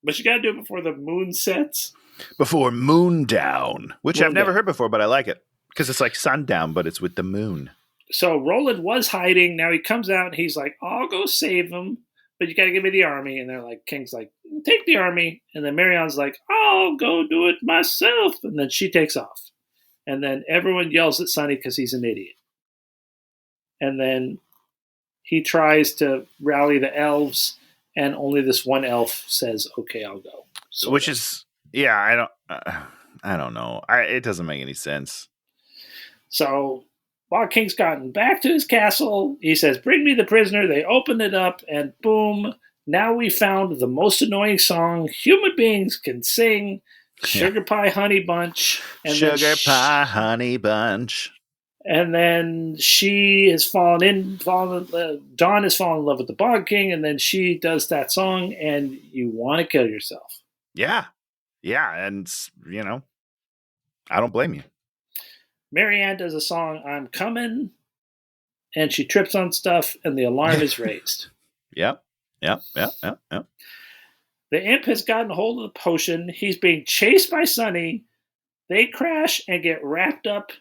But you got to do it before the moon sets." Before Moon Down, which I've Moon never Down. heard before, but I like it because it's like sundown, but it's with the moon. So Roland was hiding. Now he comes out and he's like, "I'll go save him, but you got to give me the army." And they're like, King's like, "Take the army." And then Marion's like, "I'll go do it myself." And then she takes off. And then everyone yells at Sonny because he's an idiot. And then he tries to rally the elves, and only this one elf says, "Okay, I'll go." So Which is, yeah, I don't know. It doesn't make any sense. So Bog King's gotten back to his castle. He says, "Bring me the prisoner." They open it up, and boom, now we found the most annoying song human beings can sing, Sugar Pie Honey Bunch. And then Sugar Pie Honey Bunch. And then she has Dawn has fallen in love with the Bog King, and then she does that song, and you want to kill yourself. Yeah. Yeah. And, I don't blame you. Marianne does a song, "I'm Coming," and she trips on stuff, and the alarm is raised. Yep. The imp has gotten hold of the potion. He's being chased by Sunny. They crash and get wrapped up.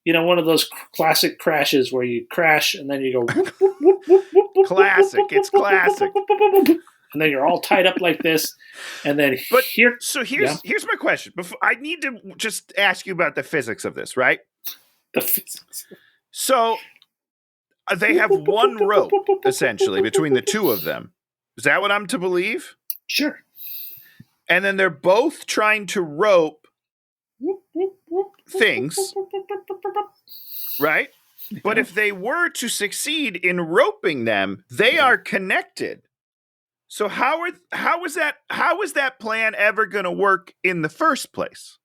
One of those classic crashes where you crash and then you go whoop, whoop, whoop, whoop, whoop, whoop, Classic. whoop, It's whoop, whoop, classic. whoop, whoop, whoop, whoop. And then you're all tied up like this. And then But here, So here's my question. I need to just ask you about the physics of this, right? So they have one rope, essentially, between the two of them. Is that what I'm to believe? Sure. And then they're both trying to rope things, right? But if they were to succeed in roping them, they are connected. So how is that plan ever going to work in the first place?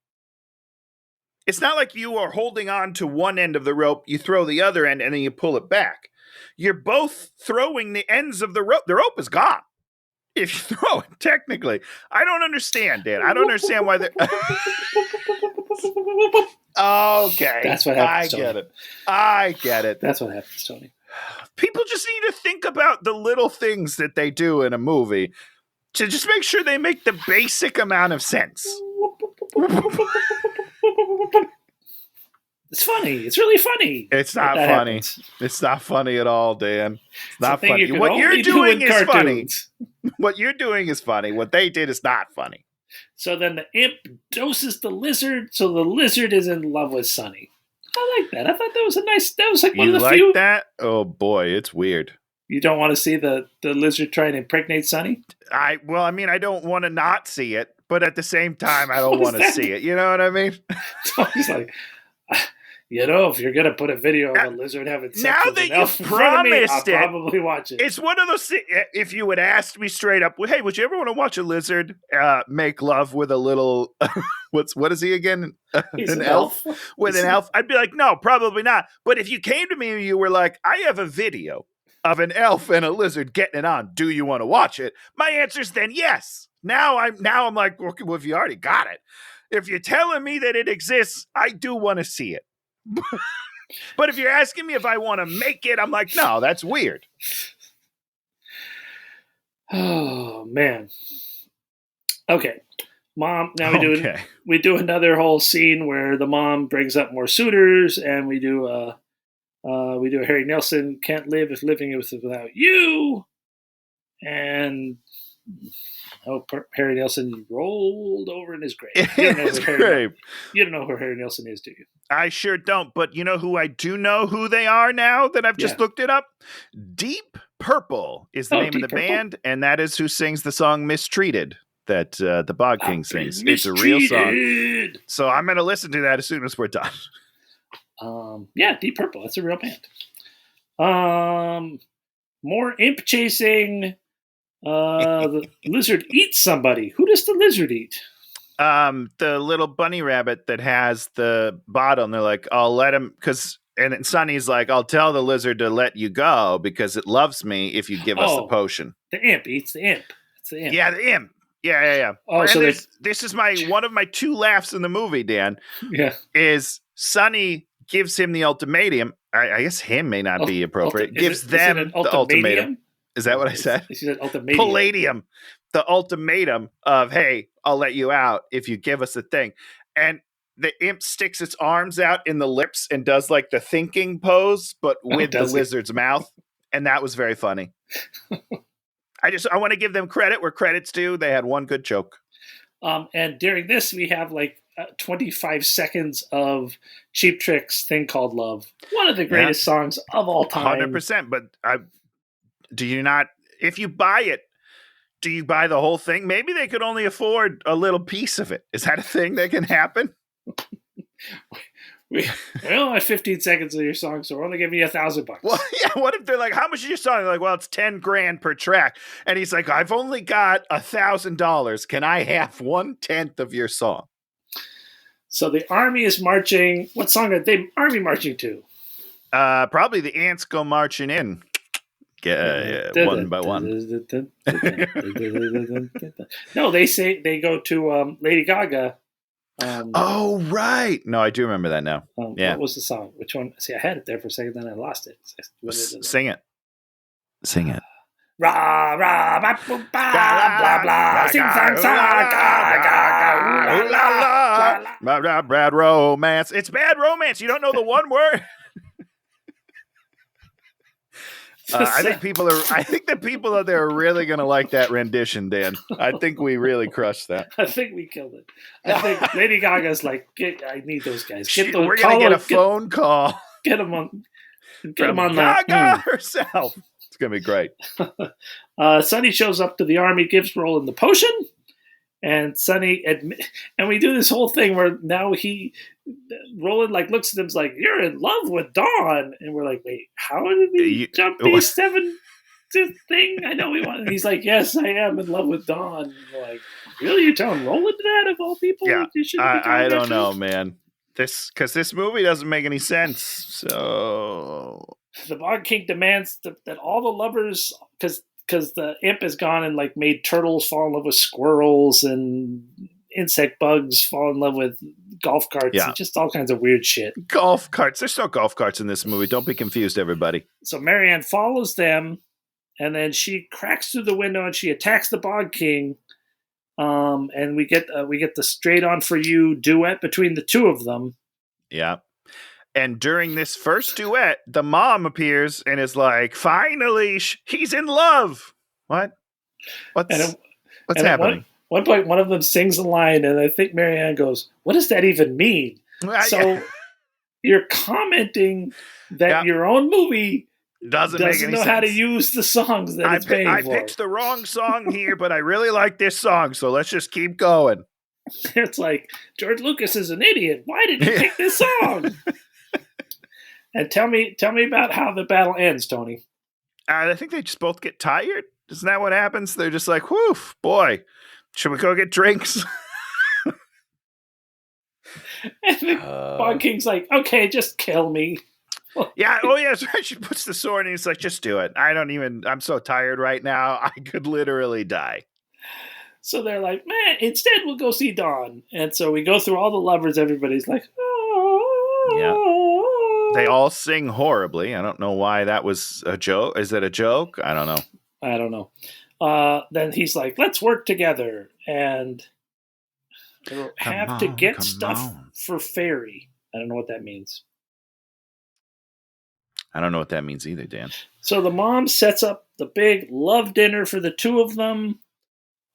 It's not like you are holding on to one end of the rope, you throw the other end, and then you pull it back. You're both throwing the ends of the rope. The rope is gone. If you throw it, technically. I don't understand, Dan. I don't understand why they're... Okay. That's what happens, I get it. That's what happens, Tony. People just need to think about the little things that they do in a movie to just make sure they make the basic amount of sense. It's funny. It's really funny. It's not that funny. happens. It's not funny at all, Dan. It's not Something funny. you can What only you're do doing in is funny. cartoons. What you're doing is funny. What they did is not funny. So then the imp doses the lizard, so the lizard is in love with Sunny. I like that. I thought that was that was like one You of the like few. that? Oh boy, it's weird. You don't want to see the lizard trying to impregnate Sunny? I don't want to not see it, but at the same time, I don't What want does to that see it. You know what I mean? So he's like, if you're gonna put a video of a lizard having sex Now with that an you elf in front of me, I'll promised it, probably watch it. It's one of those things. If you would ask me straight up, hey, would you ever want to watch a lizard make love with a little? What is he again? He's an elf with an elf? I'd be like, no, probably not. But if you came to me and you were like, I have a video of an elf and a lizard getting it on. Do you want to watch it? My answer's then yes. Now I'm like, well, if you already got it, if you're telling me that it exists, I do want to see it. But if you're asking me if I want to make it, I'm like, no, that's weird. Oh man. Okay. Mom, now we do another whole scene where the mom brings up more suitors, and we do a Harry Nilsson can't live if living without you. And Harry Nilsson rolled over in his grave. You don't know who Harry Nilsson is, do you? I sure don't. But you know who I do know who they are now that I've just looked it up? Deep Purple is the name of the band, and that is who sings the song Mistreated that the Bog King sings. It's a real song. So I'm going to listen to that as soon as we're done. Deep Purple. That's a real band. More imp chasing. The lizard eats somebody. Who does the lizard eat? The little bunny rabbit that has the bottle, and they're like, I'll let him, and Sonny's like, I'll tell the lizard to let you go because it loves me if you give us the potion. The imp eats the imp. It's the imp. Yeah, the imp. Yeah. Oh, so this is one of my two laughs in the movie, Dan. Yeah. Is Sonny gives him the ultimatum. I guess him may not be appropriate. Gives them the ultimatum. Is that what I said? She said ultimatum. Palladium. The ultimatum of, hey, I'll let you out if you give us the thing. And the imp sticks its arms out in the lips and does like the thinking pose, but with the lizard's mouth. And that was very funny. I want to give them credit where credit's due. They had one good joke. And during this, we have like 25 seconds of Cheap Trick's Thing Called Love. One of the greatest songs of all time. 100%. But do you not, if you buy it, do you buy the whole thing? Maybe they could only afford a little piece of it. Is that a thing that can happen? We only have 15 seconds of your song, so we're only giving you $1,000. Well, yeah. What if they're like, how much is your song? They're like, well, it's $10,000 per track. And he's like, I've only got $1,000. Can I have 1/10 of your song? So the army is marching. What song are they army marching to? Probably the ants go marching in. One by one. No, they go to Lady Gaga. Oh, right. No, I do remember that now. What was the song? Which one? See, I had it there for a second, then I lost it. Sing it. Sing it. Rah, rah, ba, boo, ba, blah, blah, sing, sang, sa, ga, ga, la, la, la. Bad romance. It's bad romance. You don't know the one word? I think the people out there are really going to like that rendition, Dan. I think we really crushed that. I think we killed it. I think Lady Gaga's like, I need those guys. We're going to get a phone call. Get them on Gaga herself. It's going to be great. Sonny shows up to the army, gives Roland the potion, and Sonny and we do this whole thing where now Roland like looks at him like, you're in love with Dawn, and we're like, wait, how did we jump these 7 thing? I know we want. And he's like, yes, I am in love with Dawn. And we're like, really, you're telling Roland that of all people? Yeah, I don't know, man. Because this movie doesn't make any sense. So the Bog King demands that all the lovers, because the imp has gone and like made turtles fall in love with squirrels and insect bugs fall in love with golf carts and just all kinds of weird shit. Golf carts. There's no golf carts in this movie. Don't be confused, everybody. So Marianne follows them, and then she cracks through the window and she attacks the Bog King. And we get the Straight On For You duet between the two of them. Yeah. And during this first duet, the mom appears and is like, finally, he's in love. What? What's happening? At one point, one of them sings a line, and I think Marianne goes, what does that even mean? So you're commenting that your own movie doesn't know how to use the songs that it's paying for. I picked the wrong song here, but I really like this song, so let's just keep going. It's like, George Lucas is an idiot. Why did he pick this song? And tell me about how the battle ends, Tony. I think they just both get tired. Isn't that what happens? They're just like, whew, boy, should we go get drinks? And the Bog King's like, okay, just kill me. Yeah, oh yeah, that's right. She puts the sword and he's like, just do it. I'm so tired right now. I could literally die. So they're like, man, instead we'll go see Dawn. And so we go through all the lovers. Everybody's like, oh. Yeah. They all sing horribly. I don't know why that was a joke. Is it a joke? I don't know. Then he's like, let's work together. And they'll have to get stuff for Fairy. I don't know what that means. I don't know what that means either, Dan. So the mom sets up the big love dinner for the two of them,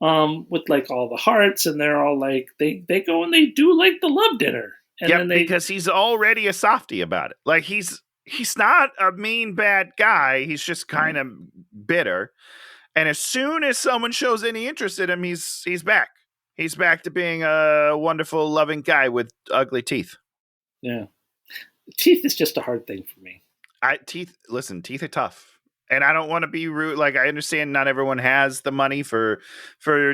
with like all the hearts, and they're all like, they go and they do like the love dinner. And then because he's already a softie about it. Like he's not a mean bad guy. He's just kind of bitter. And as soon as someone shows any interest in him, he's back. He's back to being a wonderful, loving guy with ugly teeth. Yeah, teeth is just a hard thing for me. Teeth are tough. And I don't want to be rude. Like, I understand not everyone has the money for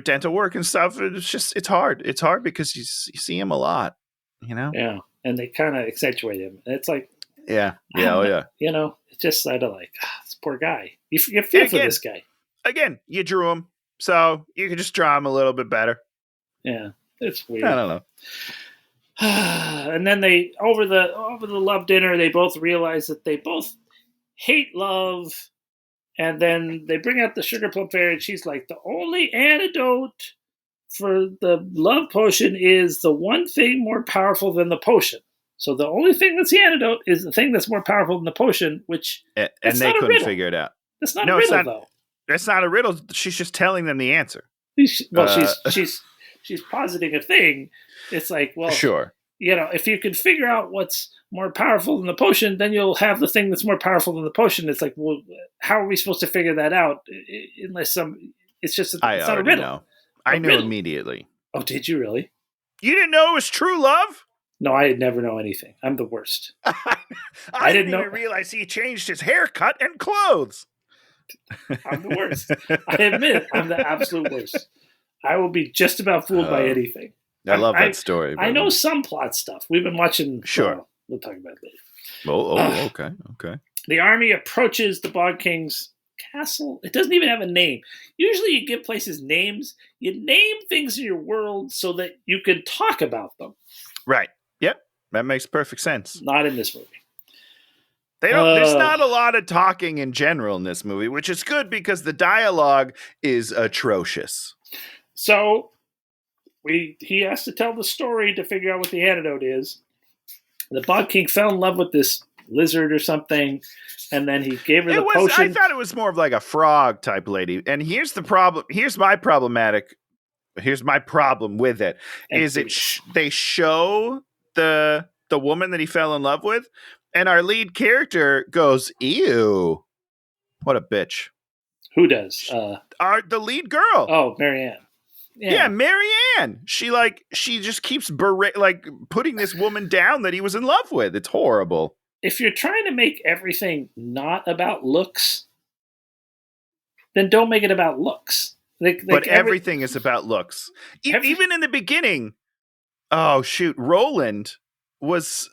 dental work and stuff. It's hard. It's hard because you see him a lot, you know? Yeah. And they kind of accentuate him. And it's like, yeah. You know, it's just sort of like, this poor guy. You feel for this guy. Again, you drew him. So you can just draw him a little bit better. Yeah. It's weird. I don't know. And then they over the love dinner, they both realize that they both hate love, and then they bring out the sugar plum fairy, and she's like, the only antidote for the love potion is the one thing more powerful than the potion. So the only thing that's the antidote is the thing that's more powerful than the potion, which and they couldn't figure it out. That's not a riddle, though. That's not a riddle. She's just telling them the answer. She's positing a thing. It's like, well, sure. You know, if you can figure out what's more powerful than the potion, then you'll have the thing that's more powerful than the potion. It's like, well, how are we supposed to figure that out? Unless it's just, it's not a riddle. Know. I knew immediately. Oh, did you really? You didn't know it was true love? No, I never know anything. I'm the worst. I didn't even realize he changed his haircut and clothes. I'm the worst. I admit, I'm the absolute worst. I will be just about fooled by anything. I love that story. I know some plot stuff. We've been watching. Sure. We'll talk about it later. Okay. The army approaches the Bog King's castle. It doesn't even have a name. Usually you give places names. You name things in your world so that you can talk about them. Right. Yep. That makes perfect sense. Not in this movie. There's not a lot of talking in general in this movie, which is good because the dialogue is atrocious. So he has to tell the story to figure out what the antidote is. The Bog King fell in love with this lizard or something, and then he gave her the potion. I thought it was more of like a frog type lady. And here's the problem. Here's my problem with it. They show the woman that he fell in love with, and our lead character goes, "Ew, what a bitch." Who does? The lead girl. Oh, Marianne. Yeah, Marianne. She just keeps putting this woman down that he was in love with. It's horrible. If you're trying to make everything not about looks, then don't make it about looks. But everything is about looks. Even in the beginning, oh shoot, Roland was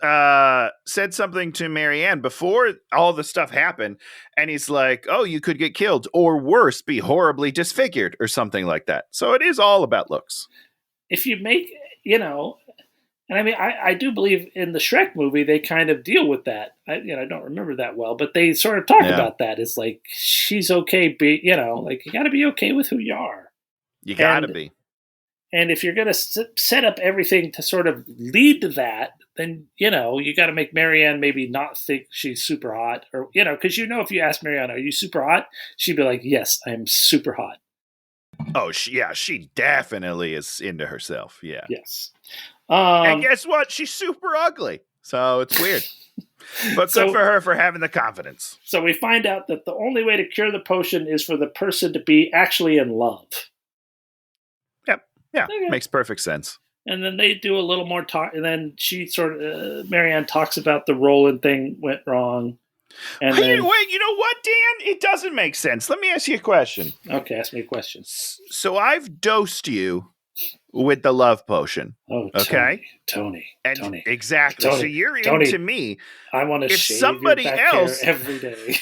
said something to Marianne before all the stuff happened, and he's like, oh, you could get killed, or worse, be horribly disfigured, or something like that. So it is all about looks. If you make, and I mean, I do believe in the Shrek movie they kind of deal with that. I don't remember that well, but they sort of talk about that. It's like, she's okay, you got to be okay with who you are. You got to be. And if you're going to set up everything to sort of lead to that, then, you got to make Marianne maybe not think she's super hot, or, because if you ask Marianne, are you super hot? She'd be like, yes, I'm super hot. Oh, she definitely is into herself. Yeah. Yes. And guess what? She's super ugly. So it's weird. But good for her for having the confidence. So we find out that the only way to cure the potion is for the person to be actually in love. Yep. Yeah. Okay. Makes perfect sense. And then they do a little more talk, and then she sort of Marianne talks about the Roland thing went wrong, and Wait, then you know what, Dan? It doesn't make sense. Let me ask you a question. okay, ask me a question. So I've dosed you with the love potion. Oh, Okay, Tony, exactly. Tony, So you're Tony. into me. I want to If shave somebody your back else hair every day.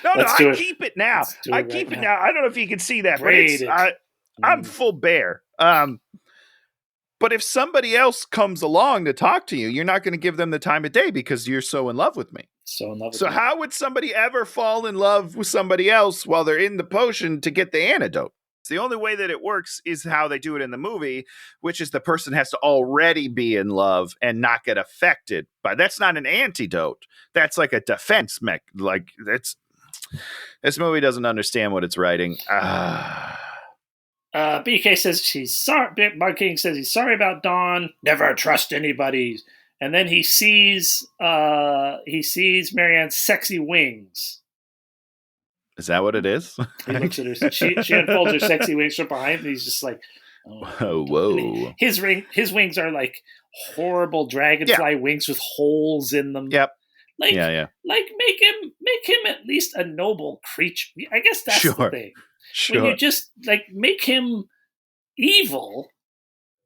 No, Let's I do it. keep it now. Let's do it I right keep it now. now. I don't know if you can see that, Braid but it. I'm full bear. But if somebody else comes along to talk to you, you're not going to give them the time of day because you're so in love with me. So in love with So me. how would somebody ever fall in love with somebody else while they're in the potion to get the antidote? The only way that it works is how they do it in the movie, which is the person has to already be in love and not get affected by. That's not an antidote. That's like a defense mech. Like this movie doesn't understand what it's writing. BK says she's sorry. Bug King says he's sorry about Dawn. Never trust anybody. And then he sees Marianne's sexy wings. Is that what it is? He looks at her. She unfolds her sexy wings from behind, and he's just like, "Oh, whoa!" His wings are like horrible dragonfly wings with holes in them. Yep. Like, like make him at least a noble creature. I guess that's the thing. Sure. When you just like make him evil,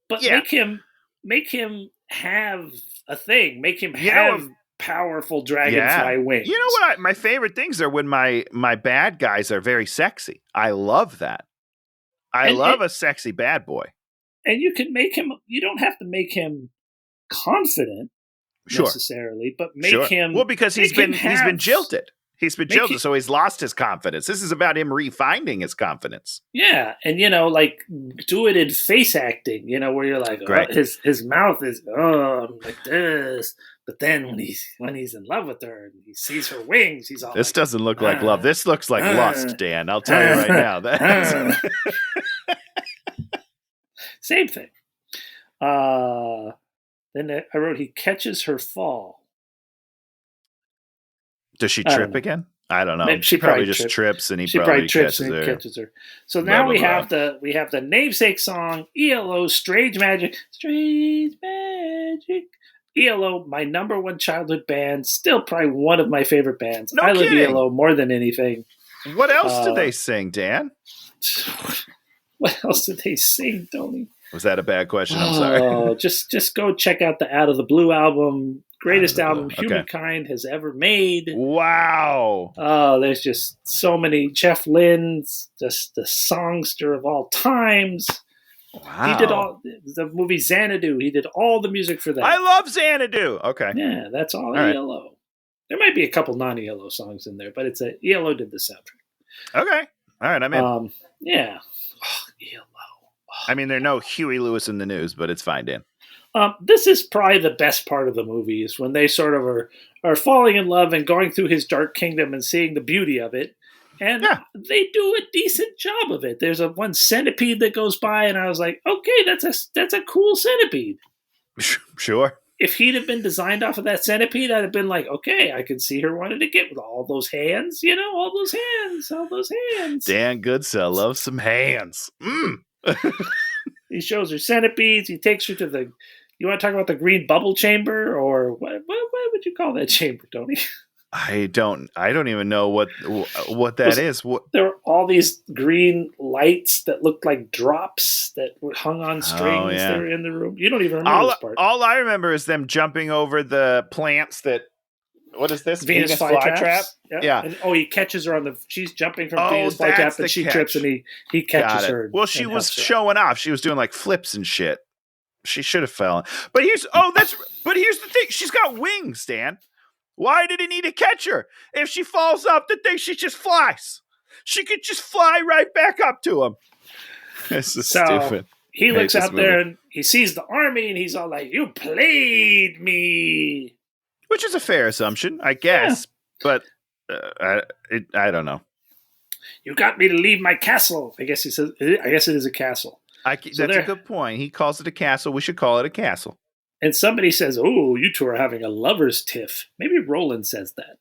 but make him have a thing. Make him have powerful dragonfly wings. You know what? My favorite things are when my bad guys are very sexy. I love that. I love a sexy bad boy. And you can make him. You don't have to make him confident necessarily, but make him. Well, because he's been jilted. He's been jilted, so he's lost his confidence. This is about him refinding his confidence. Yeah, and like do it in face acting, where you're like, his mouth is like this, but then when he's in love with her and he sees her wings, he's all. This doesn't look like love. This looks like lust, Dan. I'll tell you right now. Same thing. Then I wrote he catches her fall. Does she trip again? I don't know. She probably just trips, and he probably trips catches and her. Catches her. So now we have the namesake song ELO Strange Magic. Strange Magic. ELO, my number one childhood band, still probably one of my favorite bands. No I kidding. love ELO more than anything. What else did they sing, Dan? What else did they sing, Tony? Was that a bad question? I'm sorry. Just go check out the Out of the Blue album. Greatest album humankind has ever made. Wow. Oh, there's just so many. Jeff Lynne's just the songster of all times. Wow. He did all the movie Xanadu. He did all the music for that. I love Xanadu. Okay. Yeah, that's all ELO. Right. There might be a couple non-ELO songs in there, but it's ELO did the soundtrack. Okay. All right, I'm in. Yeah. Oh, ELO. I mean, there's no Huey Lewis in the News, but it's fine, Dan. This is probably the best part of the movie is when they sort of are falling in love and going through his dark kingdom and seeing the beauty of it. And they do a decent job of it. There's one centipede that goes by, and I was like, okay, that's a cool centipede. Sure. If he'd have been designed off of that centipede, I'd have been like, okay, I can see her wanting to get with all those hands, all those hands. Dan Goodsell loves some hands. He shows her centipedes. He takes her to the. You want to talk about the green bubble chamber, or what would you call that chamber, Tony? I don't even know what that is. There were all these green lights that looked like drops that were hung on strings that were in the room. You don't even remember this part. All I remember is them jumping over the plants that. What is this? Venus flytrap? Yeah. And, he catches her on the. She's jumping from Venus flytrap, and she trips, and he catches her. Well, she was showing off. She was doing like flips and shit. She should have fallen. But here's the thing. She's got wings, Dan. Why did he need to catch her? If she falls off the thing, she just flies. She could just fly right back up to him. This is stupid. He looks out there and he sees the army, and he's all like, "You played me." Which is a fair assumption, I guess, but I don't know. You got me to leave my castle. I guess he says. I guess it is a castle. That's a good point. He calls it a castle. We should call it a castle. And somebody says, "Oh, you two are having a lovers' tiff." Maybe Roland says that.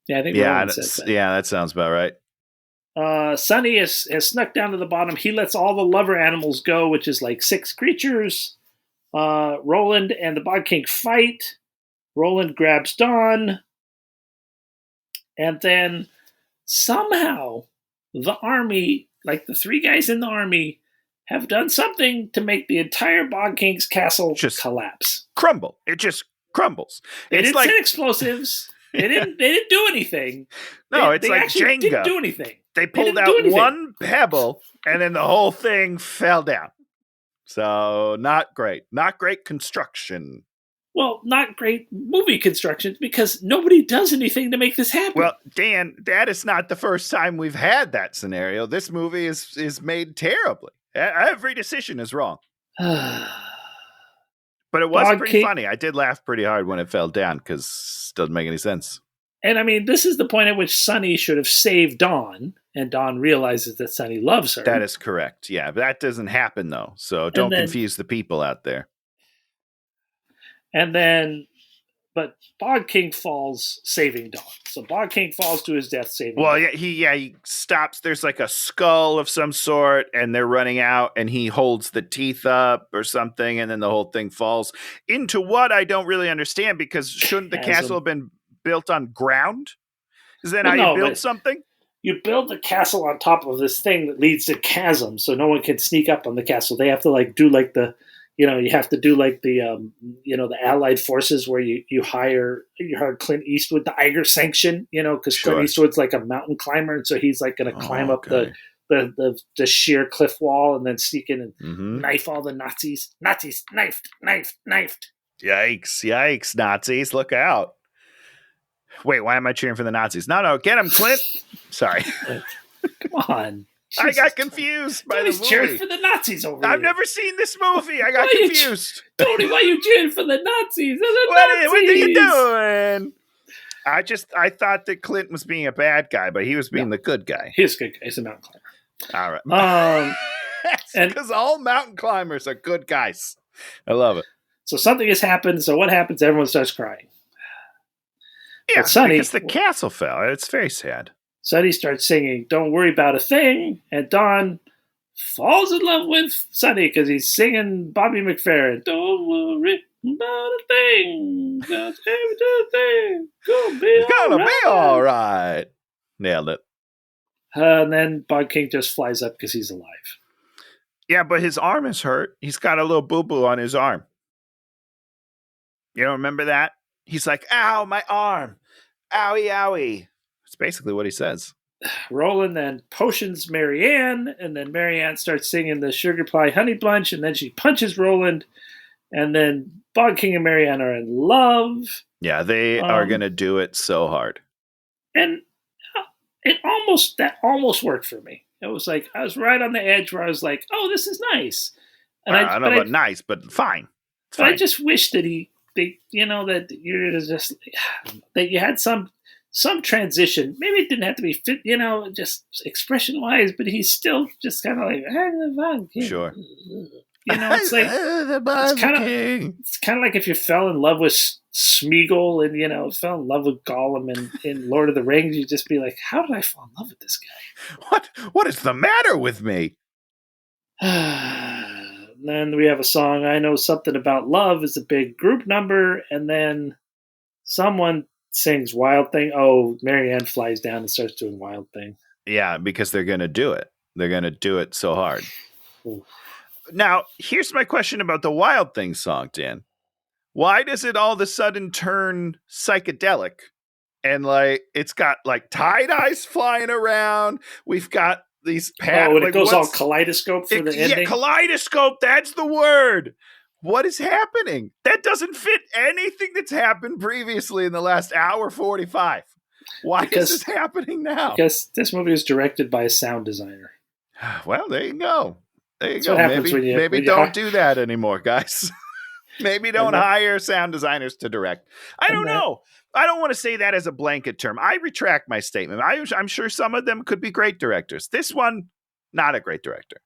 Yeah, I think Roland says that. Yeah, that sounds about right. Sonny has snuck down to the bottom. He lets all the lover animals go, which is like 6 creatures. Roland and the Bog King fight. Roland grabs Dawn. And then somehow the army, like the 3 guys in the army, have done something to make the entire Bog King's castle just collapse. Crumble. It just crumbles. They didn't send explosives. They didn't do anything. No, it's like actually Jenga. Didn't do anything. They pulled out one pebble, and then the whole thing fell down. So not great. Not great construction. Well, not great movie construction because nobody does anything to make this happen. Well, Dan, that is not the first time we've had that scenario. This movie is made terribly. Every decision is wrong. But it was pretty funny. I did laugh pretty hard when it fell down because it doesn't make any sense. And I mean, this is the point at which Sonny should have saved Dawn, and Dawn realizes that Sonny loves her. That is correct. Yeah, but that doesn't happen, though. So don't confuse the people out there. And then, but Bog King falls saving Dawn. So Bog King falls to his death saving Dawn. Yeah, he stops. There's like a skull of some sort, and they're running out, and he holds the teeth up or something, and then the whole thing falls into what I don't really understand, because shouldn't the castle have been built on ground? Is that how you build something? You build the castle on top of this thing that leads to chasm, so no one can sneak up on the castle. They have to do like the, you have to do like the, the Allied forces where you hire Clint Eastwood, the Eiger Sanction, because Clint Eastwood's like a mountain climber, and so he's like going to climb up the sheer cliff wall and then sneak in and knife all the Nazis. Nazis, knifed. Yikes, Nazis, look out. Wait, why am I cheering for the Nazis? No, get him, Clint. Sorry. Come on. Jesus. I got confused by the movie. He's cheering for the Nazis over here. I've never seen this movie. I got confused. Tony, why are you cheering for the Nazis? What are you doing? I thought that Clint was being a bad guy, but he was being the good guy. He's a good guy. He's a mountain climber. All right. Because all mountain climbers are good guys. I love it. So something has happened. So what happens? Everyone starts crying. Yeah, because the castle fell. It's very sad. Sonny starts singing "Don't Worry About a Thing," and Dawn falls in love with Sonny because he's singing Bobby McFerrin. Don't worry about a thing. Just everything gonna be all right. Nailed it. And then Bog King just flies up because he's alive. Yeah, but his arm is hurt. He's got a little boo-boo on his arm. You don't remember that? He's like, ow, my arm. Owie, owie. That's basically what he says. Roland then potions Marianne, and then Marianne starts singing the Sugar Pie Honey Bunch, and then she punches Roland, and then Bog King and Marianne are in love. Yeah, they are going to do it so hard. And that almost worked for me. It was like, I was right on the edge where I was like, oh, this is nice. And I don't know about nice, but fine. I just wish that that you're just that you had some transition. Maybe it didn't have to be fit, just expression wise, but he's still just kind of like, sure. It's like it's kind of like if you fell in love with Smeagol and fell in love with Gollum in Lord of the Rings, you'd just be like, how did I fall in love with this guy? What is the matter with me? Then we have a song, I Know Something About Love, is a big group number, and then someone sings Wild Thing. Oh, Marianne flies down and starts doing Wild Thing. Yeah, because they're going to do it. They're going to do it so hard. Ooh. Now, here's my question about the Wild Thing song, Dan. Why does it all of a sudden turn psychedelic? And it's got tie-dyes flying around. We've got these and it goes all kaleidoscope for the ending. Yeah, kaleidoscope, that's the word. What is happening? That doesn't fit anything that's happened previously in the last hour 45. Why is this happening now? Because this movie is directed by a sound designer. Well, there you go. That's what happens maybe don't do that anymore, guys. Maybe don't hire sound designers to direct. I don't know. I don't want to say that as a blanket term. I retract my statement. I'm sure some of them could be great directors. This one, not a great director.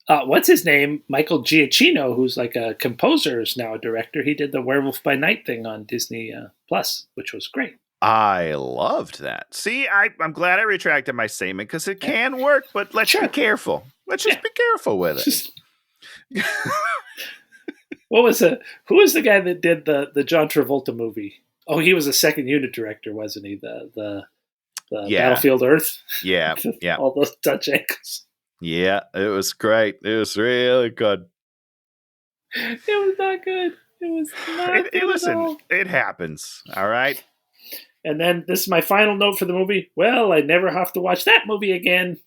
What's his name? Michael Giacchino, who's like a composer, is now a director. He did the Werewolf by Night thing on Disney Plus, which was great. I loved that. See, I'm glad I retracted my statement because it can work, but let's be careful. Let's just be careful with it. Who was the guy that did the John Travolta movie? Oh, he was a second unit director, wasn't he? The Battlefield Earth. Yeah, yeah. All those Dutch angles. Yeah, it was great. It was really good. It was not good. It was not good listen, at all. It happens. All right. And then this is my final note for the movie. Well, I never have to watch that movie again.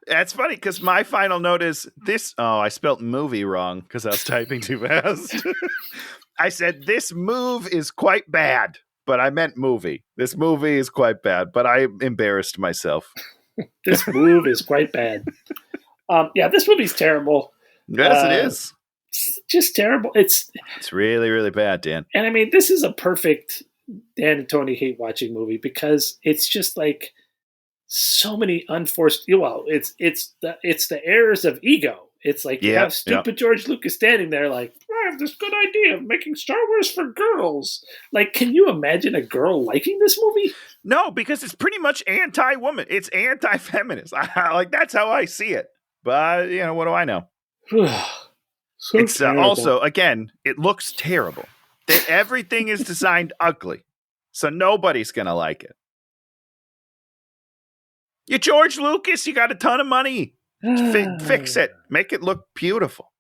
That's funny because my final note is this. Oh, I spelt movie wrong because I was typing too fast. I said this move is quite bad, but I meant movie. This movie is quite bad, but I embarrassed myself. This move is quite bad. This movie's terrible. Yes, it is. It's just terrible. It's really, really bad, Dan. And I mean, this is a perfect Dan and Tony hate watching movie because it's just like so many unforced. Well, it's the errors of ego. It's like you have stupid George Lucas standing there like, I have this good idea of making Star Wars for girls. Like, can you imagine a girl liking this movie? No, because it's pretty much anti-woman. It's anti-feminist. Like, that's how I see it. But, what do I know? It's also, again, it looks terrible. Everything is designed ugly. So nobody's going to like it. You're George Lucas. You got a ton of money. Fix it. Make it look beautiful.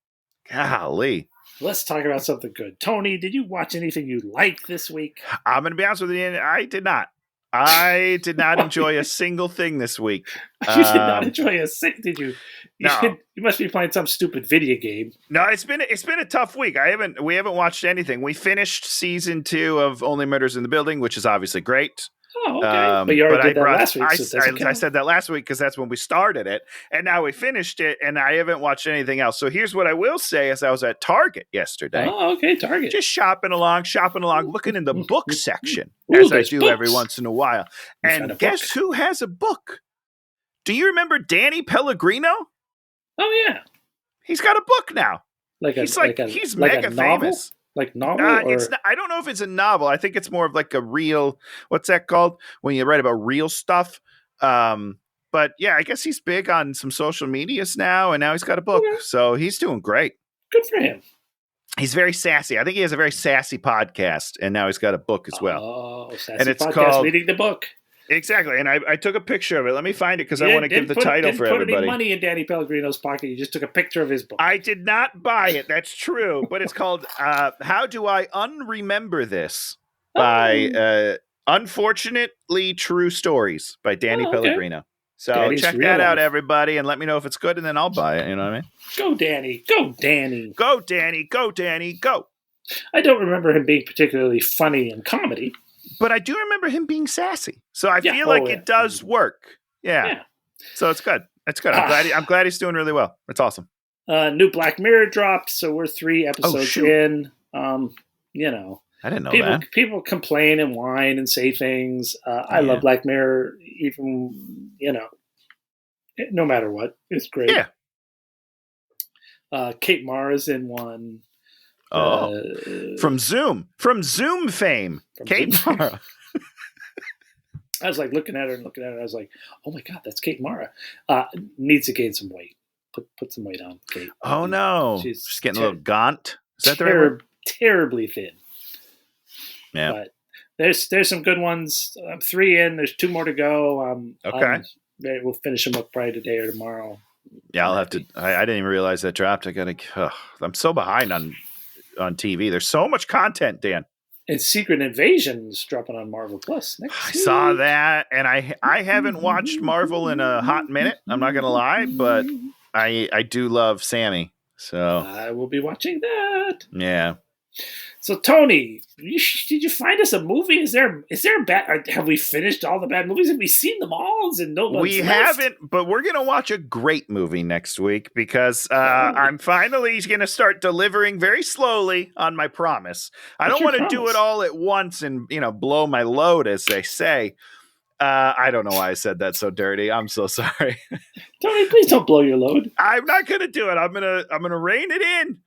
Golly. Let's talk about something good. Tony, did you watch anything you liked this week? I'm going to be honest with you. I did not. I did not enjoy a single thing this week. You did not enjoy a single. Did you? No. You must be playing some stupid video game. No, it's been a tough week. We haven't watched anything. We finished season 2 of Only Murders in the Building, which is obviously great. Oh, okay. But you already did that last week. I said that last week because that's when we started it, and now we finished it, and I haven't watched anything else. So here's what I will say: is I was at Target yesterday. Oh, okay, Target. Just shopping along, looking in the book section as I do books. Every once in a while. And guess who has a book? Do you remember Danny Pellegrino? Oh yeah, he's got a book now. He's mega famous. Like novel? I don't know if it's a novel. I think it's more of like a real, what's that called? When you write about real stuff. But yeah, I guess he's big on some social medias now, and now he's got a book. Yeah. So he's doing great. Good for him. He's very sassy. I think he has a very sassy podcast, and now he's got a book as well. Oh, sassy and it's podcast called Reading the Book. Exactly, and I took a picture of it. Let me find it because I want to give the title for everybody. Didn't put any money in Danny Pellegrino's pocket. You just took a picture of his book. I did not buy it. That's true, but it's called "How Do I Unremember This" by Unfortunately True Stories by Danny Pellegrino. So check that out, everybody, and let me know if it's good, and then I'll buy it. You know what I mean? Go, Danny! Go, Danny! Go, Danny! Go, Danny! Go! I don't remember him being particularly funny in comedy. But I do remember him being sassy. So I feel like it does work. Yeah. So it's good. It's good. I'm glad he's doing really well. It's awesome. New Black Mirror dropped, so we're 3 episodes in. I didn't know that. People complain and whine and say things. I love Black Mirror, even, no matter what. It's great. Yeah. Kate Mara's in one. From Zoom fame, Kate Mara. I was like looking at her. I was like, oh my God, that's Kate Mara. Needs to gain some weight. Put some weight on, Kate. Oh no, she's getting a little gaunt. Is that the right word? Terribly thin. Yeah. But there's some good ones. I'm 3 in. There's 2 more to go. Okay. We'll finish them up probably today or tomorrow. Yeah, I'll have to. I didn't even realize that dropped. I'm so behind on TV. There's so much content, Dan. And Secret Invasion's dropping on Marvel Plus next week. I saw that, and I haven't watched Marvel in a hot minute. I'm not gonna lie, but I do love Sammy, so I will be watching that. Yeah. So Tony, did you find us a movie? Is there a bad? Have we finished all the bad movies? Have we seen them all? We haven't, but we're gonna watch a great movie next week because I'm finally gonna start delivering very slowly on my promise. I don't want to do it all at once and blow my load, as they say. I don't know why I said that so dirty. I'm so sorry. Tony, please don't blow your load. I'm not gonna do it. I'm gonna rein it in.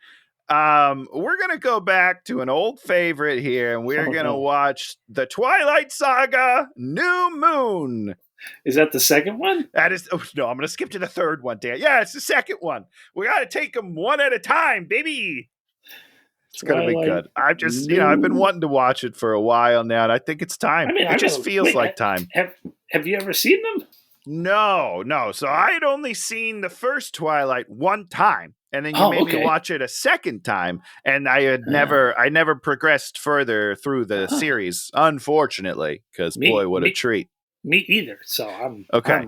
We're gonna go back to an old favorite here, and we're Oh, gonna no. watch the Twilight Saga: New Moon. Is that the second one? That is. Oh, no, I'm gonna skip to the third one, Dan. Yeah, it's the second one. We gotta take them one at a time, baby. It's gonna be good. I've just, I've been wanting to watch it for a while now, and I think it's time. I mean, it just feels like time. Have you ever seen them? No. So I had only seen the first Twilight one time, and then you made me watch it a second time, and I had never progressed further through the series, unfortunately, because boy, what a treat. Me either. So I'm okay.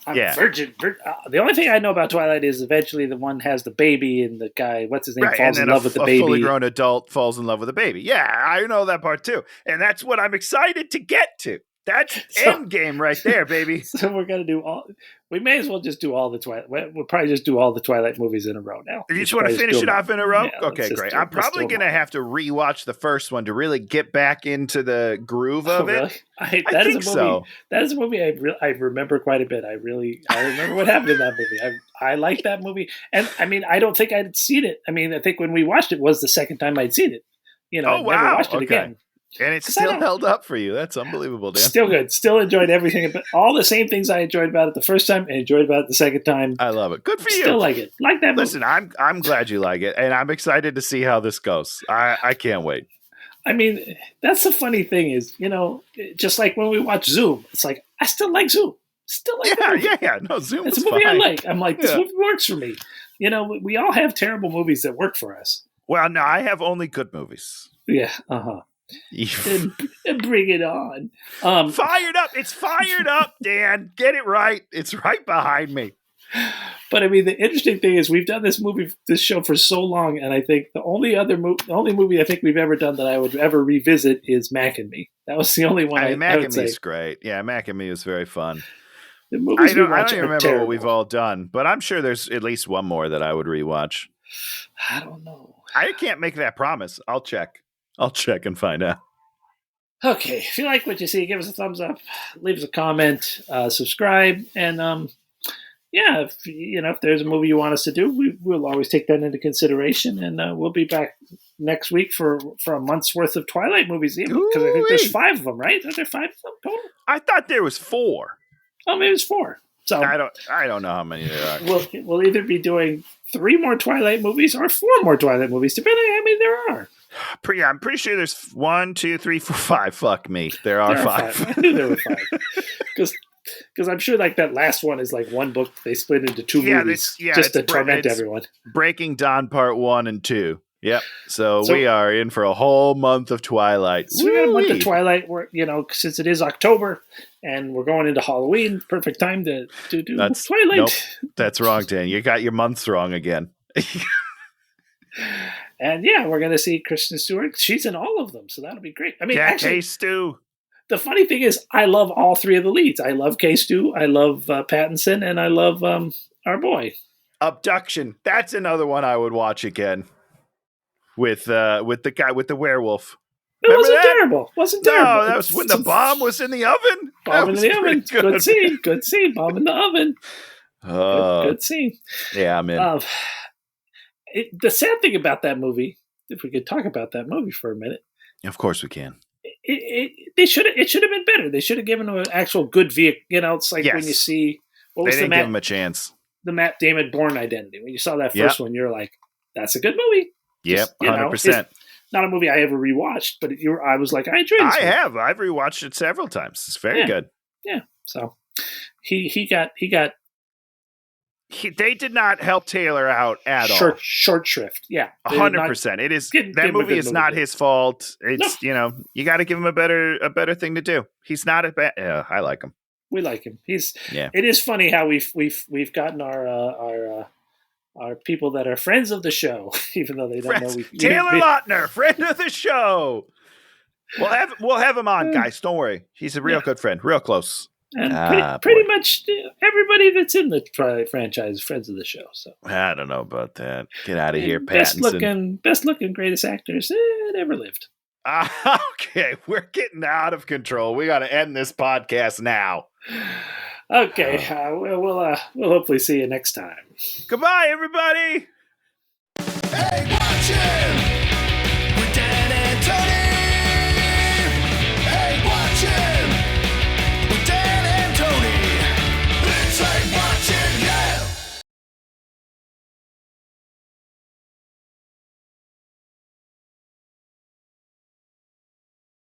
I'm virgin. The only thing I know about Twilight is eventually the one has the baby, and the guy, what's his name, falls in love with the baby. A fully grown adult falls in love with a baby. Yeah, I know that part too, and that's what I'm excited to get to. That's end game right there, baby. So we're gonna do all. We may as well just do all the Twilight. We'll probably just do all the Twilight movies in a row now. You just want to finish it off in a row? Yeah, okay, great. I'm probably gonna have to rewatch the first one to really get back into the groove of it. Really? That is a movie. So. That is a movie I remember quite a bit. I remember what happened in that movie. I like that movie, and I mean, I don't think I'd seen it. I mean, I think when we watched it was the second time I'd seen it. I never watched it again. And it's still held up for you. That's unbelievable, Dan. Still good. Still enjoyed everything. But all the same things I enjoyed about it the first time and enjoyed about it the second time. I love it. Good for you. Still like it. Like that movie. Listen, I'm glad you like it. And I'm excited to see how this goes. I can't wait. I mean, that's the funny thing is, just like when we watch Zoom, it's like, I still like Zoom. Still like Yeah. No, Zoom it's is a movie fine. I like. I'm like, this movie works for me. We all have terrible movies that work for us. Well, no, I have only good movies. Yeah. Uh-huh. and bring it on. Fired up. It's fired up, Dan. Get it right. It's right behind me. But I mean, the interesting thing is we've done this show for so long, and I think the only movie I think we've ever done that I would ever revisit is Mac and Me. That was the only one. Mac and Me is great. Yeah, Mac and Me is very fun. The movies I don't even remember what we've all done, but I'm sure there's at least one more that I would rewatch. I don't know. I can't make that promise. I'll check and find out. Okay, if you like what you see, give us a thumbs up, leave us a comment, subscribe, and if there's a movie you want us to do, we'll always take that into consideration, and we'll be back next week for a month's worth of Twilight movies, because I think there's 5 of them, right? Are there 5 of them total? I thought there was 4. Oh, maybe it's 4. So I don't know how many there are. We'll either be doing 3 more Twilight movies or 4 more Twilight movies, depending on how many there are. I'm pretty sure there's 1, 2, 3, 4, 5. Fuck me. There are 5. I knew there were 5. Because I'm sure like that last one is like one book they split into 2 movies just to torment everyone. Breaking Dawn Part 1 and 2. Yep. So we are in for a whole month of Twilight. So we got a month of Twilight. Since it is October and we're going into Halloween, perfect time to do Twilight. Nope, that's wrong, Dan. You got your months wrong again. And we're going to see Kristen Stewart. She's in all of them, so that'll be great. I mean, actually, Stu. The funny thing is, I love all 3 of the leads. I love Kay Stu, I love Pattinson, and I love our boy. Abduction. That's another one I would watch again. With the guy with the werewolf. It wasn't terrible. No, that was when the bomb was in the oven. Bomb in the oven. Good scene. Good scene. Bomb in the oven. Good scene. Yeah, I'm in. The sad thing about that movie, if we could talk about that movie for a minute. Of course we can. It should have been better. They should have given him an actual good vehicle. It's like when you see they didn't give him a chance. The Matt Damon Bourne Identity. When you saw that first one, you're like, "That's a good movie." Yep, 100%. Not a movie I ever rewatched, but I was like, I enjoyed it. I have. I've rewatched it several times. It's very good. Yeah. So he got. They did not help Taylor out at all. Short shrift. Yeah. 100%. It is that movie is not his fault. It's you got to give him a better thing to do. He's not a bad. I like him. We like him. It is funny how we've gotten our people that are friends of the show, even though they don't know. Taylor Lautner, friend of the show. We'll have him on, guys. Don't worry. He's a real good friend, real close. And pretty much everybody that's in the Twilight franchise is friends of the show. So I don't know about that. Get out of here, Pattinson. Best looking, greatest actors that ever lived. Okay, we're getting out of control. We got to end this podcast now. Okay, we'll hopefully see you next time. Goodbye, everybody.